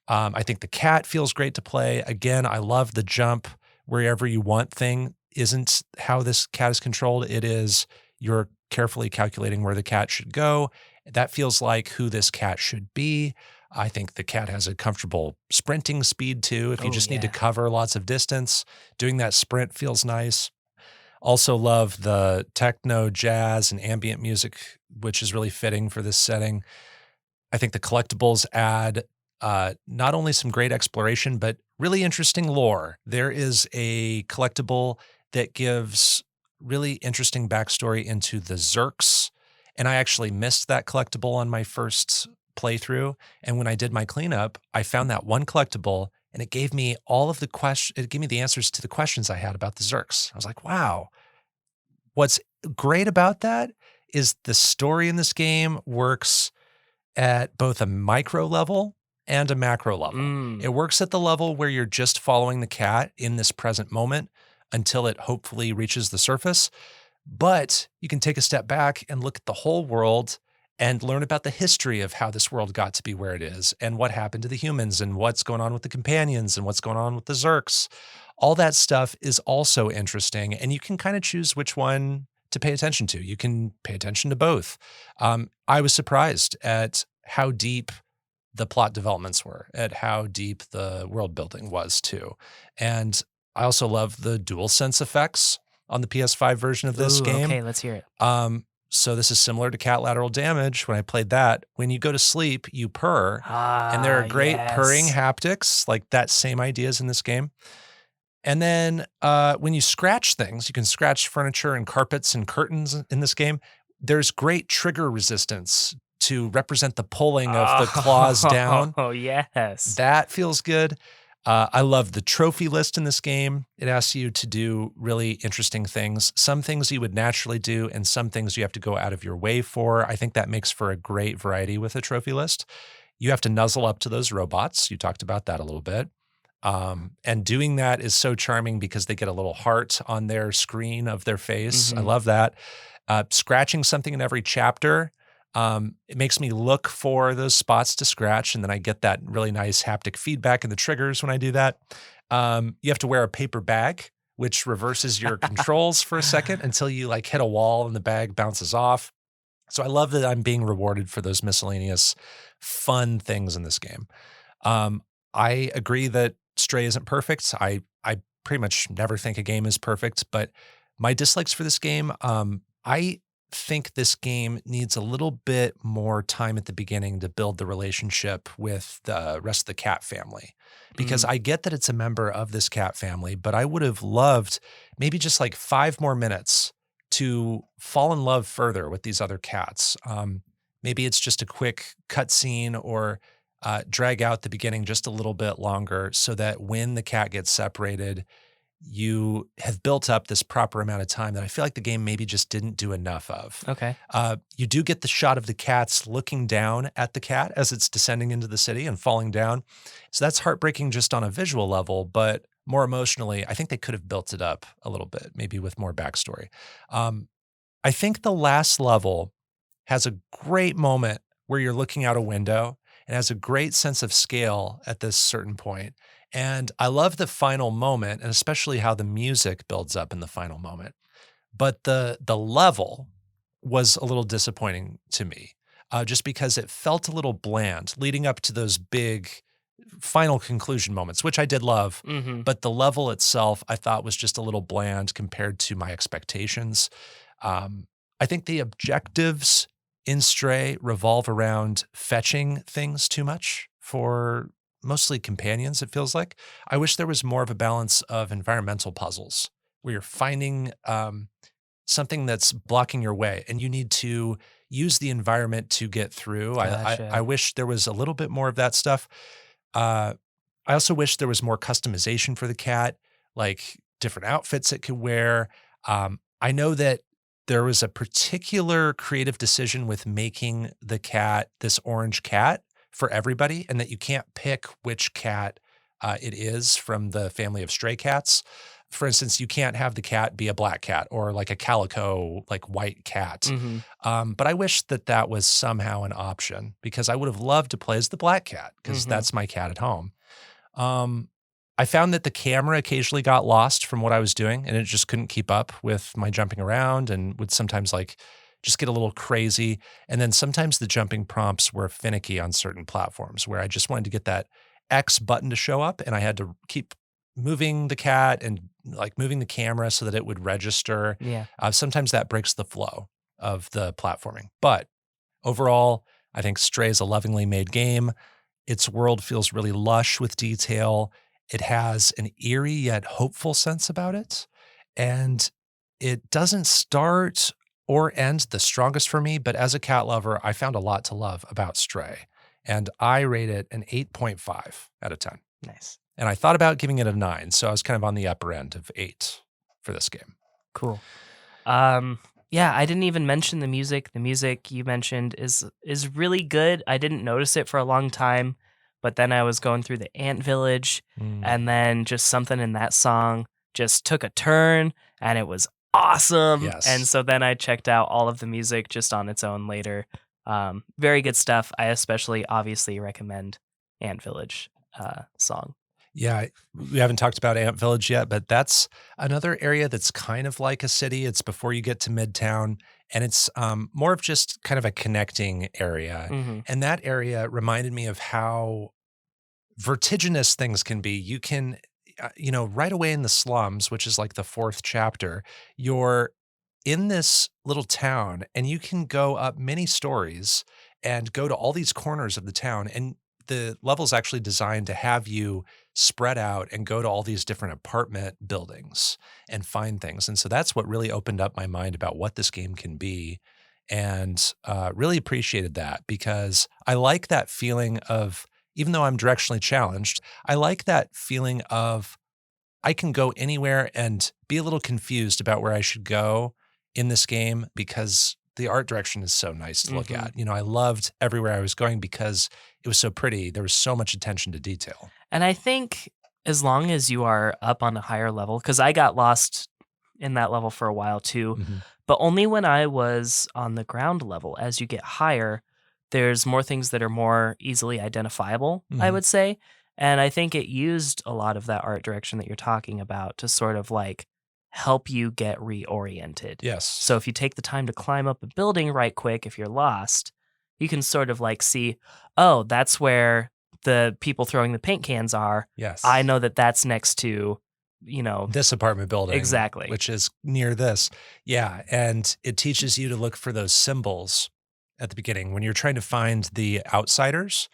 I think the cat feels great to play. Again, I love the jump wherever you want thing isn't how this cat is controlled. It is you're carefully calculating where the cat should go. That feels like who this cat should be. I think the cat has a comfortable sprinting speed too. If you Oh, just need to yeah. cover lots of distance, doing that sprint feels nice. Also love the techno, jazz, and ambient music, which is really fitting for this setting. I think the collectibles add not only some great exploration, but really interesting lore. There is a collectible that gives really interesting backstory into the Zerks. And I actually missed that collectible on my first playthrough. And when I did my cleanup, I found that one collectible and it gave me all of the it gave me the answers to the questions I had about the Zerks. I was like, wow. What's great about that is the story in this game works at both a micro level and a macro level. Mm. It works at the level where you're just following the cat in this present moment until it hopefully reaches the surface. But you can take a step back and look at the whole world and learn about the history of how this world got to be where it is and what happened to the humans and what's going on with the companions and what's going on with the Zerks. All that stuff is also interesting, and you can kind of choose which one to pay attention to. You can pay attention to both. I was surprised at how deep the plot developments were, at how deep the world building was too. And I also love the dual sense effects on the PS5 version of this Ooh, game. okay, let's hear it. So this is similar to Cat Lateral Damage. When I played that, when you go to sleep, you purr, and there are great purring Yes. haptics, like that same idea is in this game. And then when you scratch things, you can scratch furniture and carpets and curtains in this game. There's great trigger resistance to represent the pulling of the claws down. Oh, yes. That feels good. I love the trophy list in this game. It asks you to do really interesting things. Some things you would naturally do, and some things you have to go out of your way for. I think that makes for a great variety with a trophy list. You have to nuzzle up to those robots. You talked about that a little bit. And doing that is so charming because they get a little heart on their screen of their face. I Mhm. love that. Scratching something in every chapter. It makes me look for those spots to scratch, and then I get that really nice haptic feedback in the triggers when I do that. You have to wear a paper bag, which reverses your controls for a second until you like hit a wall and the bag bounces off. So I love that I'm being rewarded for those miscellaneous fun things in this game. I agree that Stray isn't perfect. I pretty much never think a game is perfect, but my dislikes for this game, I think this game needs a little bit more time at the beginning to build the relationship with the rest of the cat family. Because I get that it's a member of this cat family, but I would have loved maybe just like 5 more minutes to fall in love further with these other cats. Maybe it's just a quick cutscene or drag out the beginning just a little bit longer so that when the cat gets separated, you have built up this proper amount of time that I feel like the game maybe just didn't do enough of. Okay. You do get the shot of the cats looking down at the cat as it's descending into the city and falling down. So that's heartbreaking just on a visual level, but more emotionally, I think they could have built it up a little bit, maybe with more backstory. I think the last level has a great moment where you're looking out a window and has a great sense of scale at this certain point. And I love the final moment, and especially how the music builds up in the final moment. But the level was a little disappointing to me, just because it felt a little bland leading up to those big final conclusion moments, which I did love. Mhm. But the level itself, I thought was just a little bland compared to my expectations. I think the objectives in Stray revolve around fetching things too much for mostly companions, it feels like. I wish there was more of a balance of environmental puzzles where you're finding something that's blocking your way and you need to use the environment to get through. I Gotcha. wish there was a little bit more of that stuff. Uh, I also wish there was more customization for the cat, like different outfits it could wear. I know that there was a particular creative decision with making the cat this orange cat for everybody, and that you can't pick which cat it is from the family of stray cats. For instance, you can't have the cat be a black cat or like a calico, like white cat. Hmm. But I wish that that was somehow an option because I would have loved to play as the black cat because Hmm. that's my cat at home. Um, I found that the camera occasionally got lost from what I was doing and it just couldn't keep up with my jumping around and would sometimes like just get a little crazy. And then sometimes the jumping prompts were finicky on certain platforms where I just wanted to get that X button to show up and I had to keep moving the cat and like moving the camera so that it would register. Yeah. Sometimes that breaks the flow of the platforming. But overall, I think Stray is a lovingly made game. Its world feels really lush with detail. It has an eerie yet hopeful sense about it. And it doesn't start or end the strongest for me, but as a cat lover, I found a lot to love about Stray. And I rate it an 8.5 out of 10. Nice. And I thought about giving it a 9, so I was kind of on the upper end of 8 for this game. Cool. Yeah, I didn't even mention the music. The music you mentioned is really good. I didn't notice it for a long time, but then I was going through the ant village and then just something in that song just took a turn and it was awesome. Yes. And so then I checked out all of the music just on its own later. Very good stuff. I especially obviously recommend Ant Village song. Yeah, we haven't talked about Ant Village yet, but that's another area that's kind of like a city. It's before you get to Midtown, and it's more of just kind of a connecting area. Hmm. And that area reminded me of how vertiginous things can be. You can, right away in the slums, which is like the 4th chapter, you're in this little town and you can go up many stories and go to all these corners of the town. And the level's actually designed to have you spread out and go to all these different apartment buildings and find things. And so that's what really opened up my mind about what this game can be. And really appreciated that because I like that feeling of, even though I'm directionally challenged, I like that feeling of I can go anywhere and be a little confused about where I should go in this game because the art direction is so nice to look at. I loved everywhere I was going because it was so pretty. There was so much attention to detail. And I think as long as you are up on a higher level, because I got lost in that level for a while too, but only when I was on the ground level. As you get higher, there's more things that are more easily identifiable, I Mhm. would say. And I think it used a lot of that art direction that you're talking about to sort of like help you get reoriented. Yes. So if you take the time to climb up a building right quick, if you're lost, you can sort of like see, oh, that's where the people throwing the paint cans are. Yes. I know that that's next to, This apartment building. Exactly. Which is near this. Yeah. And it teaches you to look for those symbols at the beginning. When you're trying to find the outsiders,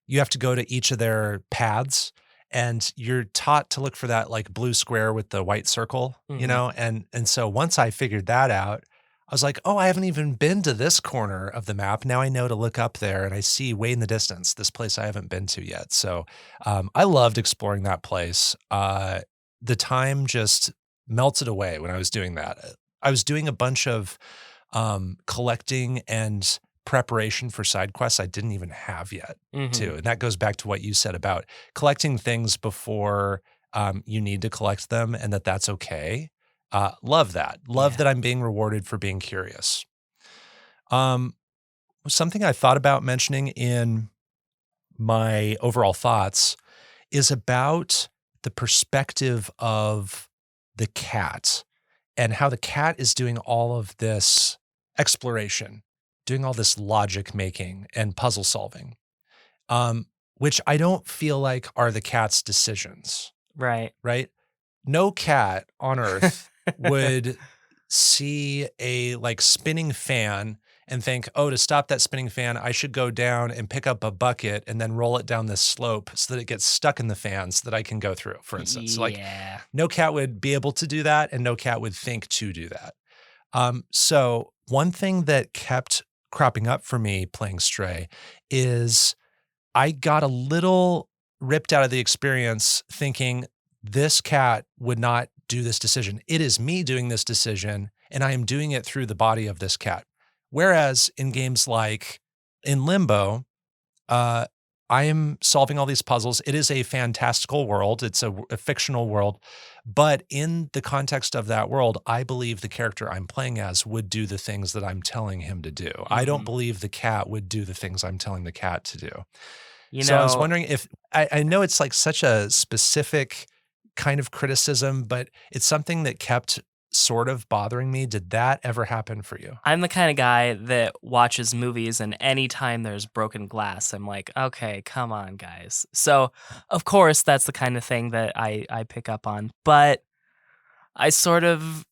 you have to go to each of their paths and you're taught to look for that like blue square with the white circle, Mhm. and so once I figured that out, I was like, oh, I haven't even been to this corner of the map. Now I know to look up there and I see way in the distance this place I haven't been to yet. So I loved exploring that place. The time just melted away when I was doing that. I was doing a bunch of collecting and preparation for side quests I didn't even have yet, Mhm. too. And that goes back to what you said about collecting things before you need to collect them and that's okay. Love that. Love Yeah. that I'm being rewarded for being curious. Um, Something I thought about mentioning in my overall thoughts is about the perspective of the cat and how the cat is doing all of this exploration, doing all this logic making and puzzle solving, which I don't feel like are the cat's decisions, Right. right? No cat on earth would see a like spinning fan and think, oh, to stop that spinning fan, I should go down and pick up a bucket and then roll it down this slope so that it gets stuck in the fan so that I can go through, for instance. Like, Yeah. no cat would be able to do that, and no cat would think to do that. So one thing that kept cropping up for me playing Stray is I got a little ripped out of the experience thinking this cat would not do this decision. It is me doing this decision, and I am doing it through the body of this cat. Whereas in games like in Limbo, I am solving all these puzzles. It is a fantastical world. It's a fictional world. But in the context of that world, I believe the character I'm playing as would do the things that I'm telling him to do. I don't believe the cat would do the things I'm telling the cat to do. So I was wondering if I know it's like such a specific kind of criticism, but it's something that kept sort of bothering me. Did that ever happen for you? I'm the kind of guy that watches movies, and anytime there's broken glass, I'm like, okay, come on, guys. So, of course, that's the kind of thing that I pick up on. But I sort of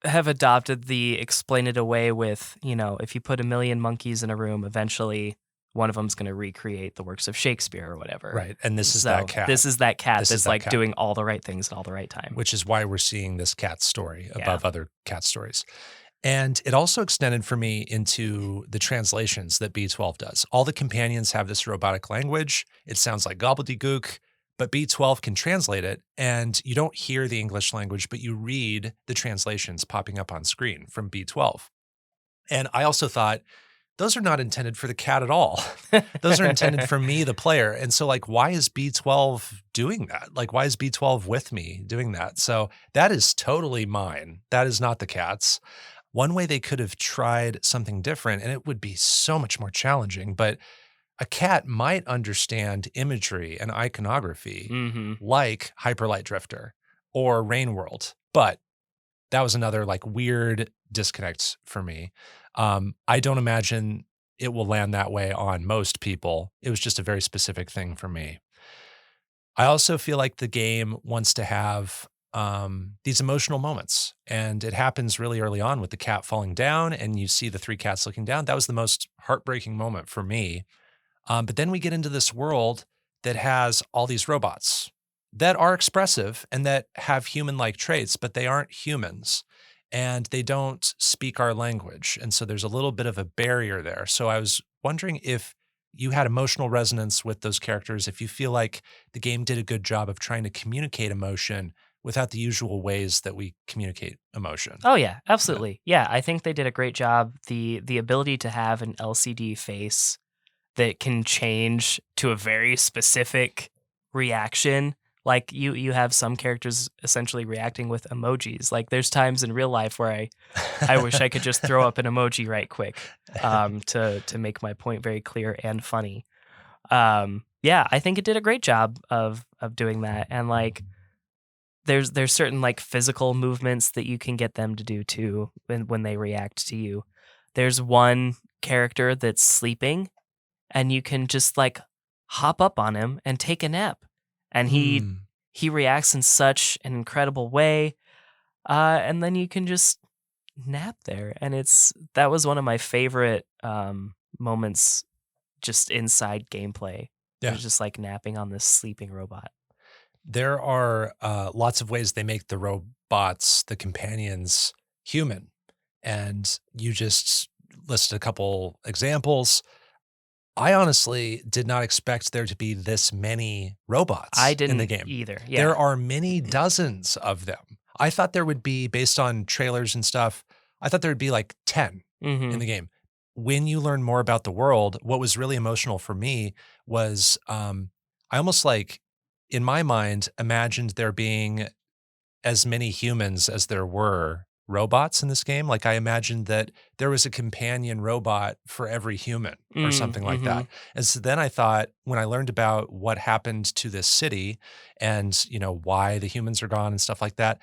have adopted the explain it away with, if you put a million monkeys in a room, eventually one of them's going to recreate the works of Shakespeare or whatever. Right. And this is that cat. This is that cat This is that's that like cat. doing all the right things at all the right time. Which is why we're seeing this cat story Yeah. above other cat stories. And it also extended for me into the translations that B12 does. All the companions have this robotic language. It sounds like gobbledygook, but B12 can translate it, and you don't hear the English language, but you read the translations popping up on screen from B12. And I also thought, those are not intended for the cat at all. Those are intended for me, the player. And so, like, why is B12 doing that? Like, why is B12 with me doing that? So that is totally mine. That is not the cat's. One way they could have tried something different, and it would be so much more challenging, but a cat might understand imagery and iconography like Hyperlight Drifter or Rain World. But that was another like weird disconnect for me. I don't imagine it will land that way on most people. It was just a very specific thing for me. I also feel like the game wants to have these emotional moments, and it happens really early on with the cat falling down and you see the three cats looking down. That was the most heartbreaking moment for me. But then we get into this world that has all these robots that are expressive and that have human-like traits, but they aren't humans and they don't speak our language. And so there's a little bit of a barrier there. So I was wondering if you had emotional resonance with those characters, if you feel like the game did a good job of trying to communicate emotion without the usual ways that we communicate emotion. Oh yeah, absolutely. Yeah, I think they did a great job. The ability to have an LCD face that can change to a very specific reaction. Like you have some characters essentially reacting with emojis. Like there's times in real life where I wish I could just throw up an emoji right quick to make my point very clear and funny. Yeah, I think it did a great job of doing that. And like there's certain like physical movements that you can get them to do too when they react to you. There's one character that's sleeping and you can just like hop up on him and take a nap. And he reacts in such an incredible way. And then you can just nap there. And that was one of my favorite moments just inside gameplay. Yeah. It was just like napping on this sleeping robot. There are lots of ways they make the robots, the companions, human. And you just listed a couple examples. I honestly did not expect there to be this many robots I didn't in the game either. Yeah. There are many dozens of them. I thought there would be, based on trailers and stuff, I thought there would be like 10 in the game. When you learn more about the world, what was really emotional for me was I almost like, in my mind, imagined there being as many humans as there were robots in this game. Like I imagined that there was a companion robot for every human or something like that. And so then I thought, when I learned about what happened to this city and, why the humans are gone and stuff like that,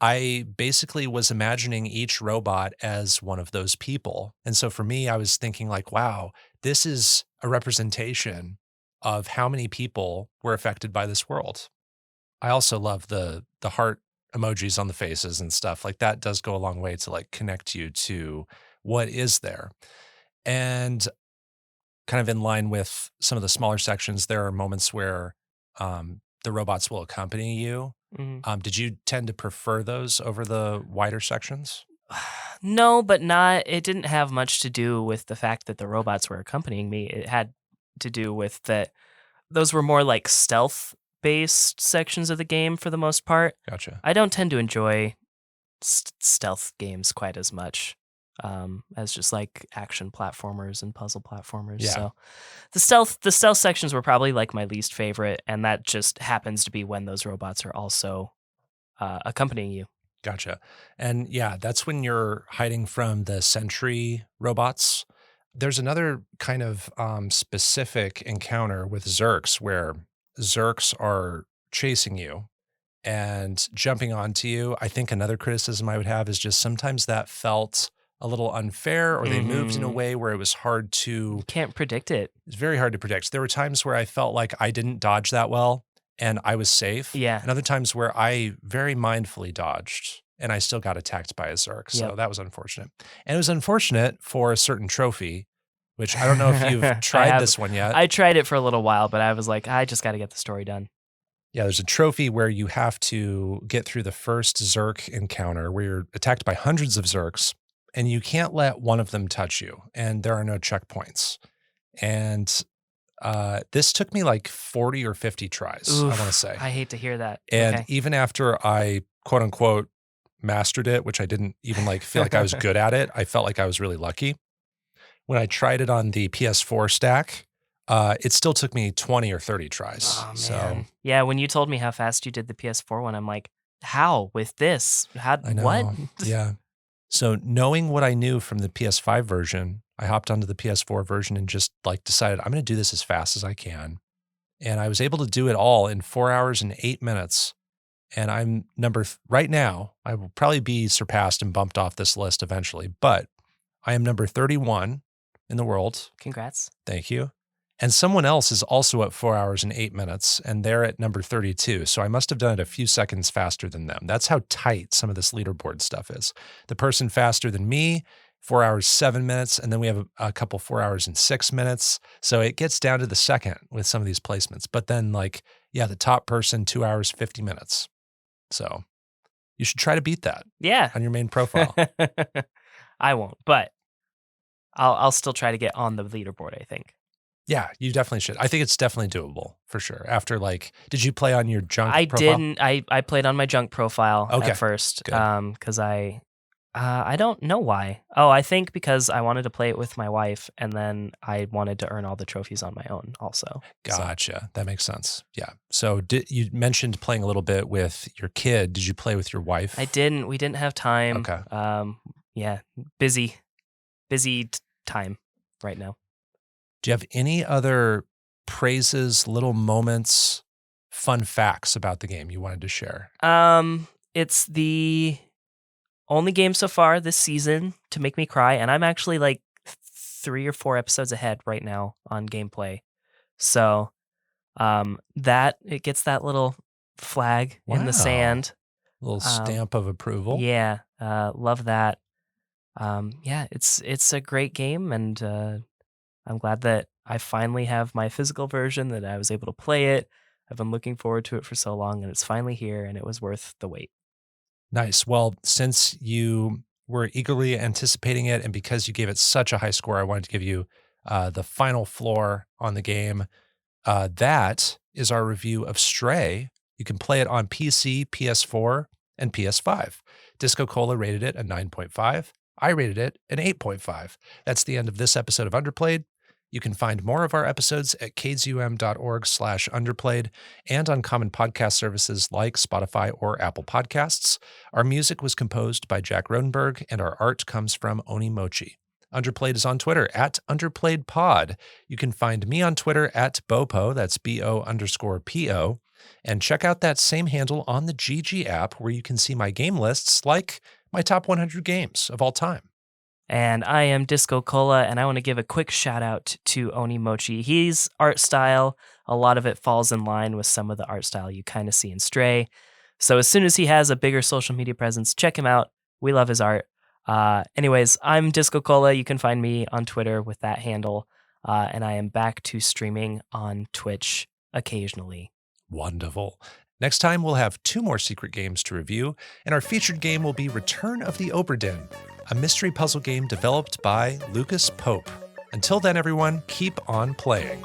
I basically was imagining each robot as one of those people. And so for me, I was thinking like, wow, this is a representation of how many people were affected by this world. I also love the heart emojis on the faces and stuff. Like that does go a long way to like connect you to what is there. And kind of in line with some of the smaller sections, there are moments where the robots will accompany you. Mhm. Did you tend to prefer those over the wider sections? No, but not. It didn't have much to do with the fact that the robots were accompanying me. It had to do with that those were more like stealth based sections of the game for the most part. Gotcha. I don't tend to enjoy stealth games quite as much as just like action platformers and puzzle platformers. Yeah. So the stealth sections were probably like my least favorite, and that just happens to be when those robots are also accompanying you. Gotcha. And yeah, that's when you're hiding from the sentry robots. There's another kind of specific encounter with Zerks where Zerks are chasing you and jumping onto you. I think another criticism I would have is just sometimes that felt a little unfair, or they moved in a Mhm. way where it was hard to, You can't predict it. it's very hard to predict. There were times where I felt like I didn't dodge that well and I was safe, Yeah. and other times where I very mindfully dodged and I still got attacked by a Zerk. So Yep. that was unfortunate. And it was unfortunate for a certain trophy, which I don't know if you've I tried have- this one yet. I tried it for a little while, but I was like, I just got to get the story done. Yeah, there's a trophy where you have to get through the first Zerk encounter where you're attacked by hundreds of Zerks and you can't let one of them touch you, and there are no checkpoints. And this took me like 40 or 50 tries, I want to Oof, say. I hate to hear that. And Okay. even after I quote unquote mastered it, which I didn't even like feel like I was good at it, I felt like I was really lucky. When I tried it on the PS4 stack, it still took me 20 or 30 tries. Oh man. So Yeah, when you told me how fast you did the PS4 one, I'm like, how with this? How I know. what? Yeah. So knowing what I knew from the PS5 version, I hopped onto the PS4 version and just like decided I'm going to do this as fast as I can. And I was able to do it all in 4 hours and 8 minutes. And I'm right now, I will probably be surpassed and bumped off this list eventually, but I am number 31 in the world. Congrats. Thank you. And someone else is also at 4 hours and 8 minutes, and they're at number 32. So I must have done it a few seconds faster than them. That's how tight some of this leaderboard stuff is. The person faster than me, 4 hours, 7 minutes, and then we have a couple 4 hours and 6 minutes. So it gets down to the second with some of these placements. But then, like, yeah, the top person, 2 hours, 50 minutes. So you should try to beat that Yeah. on your main profile. I won't, but I'll still try to get on the leaderboard, I think. Yeah, you definitely should. I think it's definitely doable for sure. After like, did you play on your junk I profile? didn't. I played on my junk profile Okay, at first, good. because I don't know why. Oh, I think because I wanted to play it with my wife, and then I wanted to earn all the trophies on my own also. So, Gotcha. That makes sense. Yeah. So you mentioned playing a little bit with your kid. Did you play with your wife? I didn't. We didn't have time. Okay. Yeah, busy time right now. Do you have any other praises, little moments, fun facts about the game you wanted to share? It's the only game so far this season to make me cry, and I'm actually like 3 or 4 episodes ahead right now on gameplay. So, that it gets that little flag in Wow. the sand. Little stamp of approval. Yeah, love that. Yeah, it's a great game, and I'm glad that I finally have my physical version, that I was able to play it. I've been looking forward to it for so long, and it's finally here, and it was worth the wait. Nice. Well, since you were eagerly anticipating it and because you gave it such a high score, I wanted to give you the final floor on the game. That is our review of Stray. You can play it on PC, PS4, and PS5. DiscoCola rated it a 9.5. I rated it an 8.5. That's the end of this episode of Underplayed. You can find more of our episodes at kzum.org/underplayed and on common podcast services like Spotify or Apple Podcasts. Our music was composed by Jack Rodenberg, and our art comes from Oni Mochi. Underplayed is on Twitter at UnderplayedPod. You can find me on Twitter at Bopo, that's BO_PO. And check out that same handle on the GG app where you can see my game lists like my top 100 games of all time. And I am DiscoCola, and I want to give a quick shout out to Oni Mochi. His art style, a lot of it falls in line with some of the art style you kind of see in Stray. So as soon as he has a bigger social media presence, check him out. We love his art. Anyways, I'm DiscoCola. You can find me on Twitter with that handle. And I am back to streaming on Twitch occasionally. Wonderful. Next time, we'll have 2 more secret games to review, and our featured game will be Return of the Oberdin, a mystery puzzle game developed by Lucas Pope. Until then, everyone, keep on playing.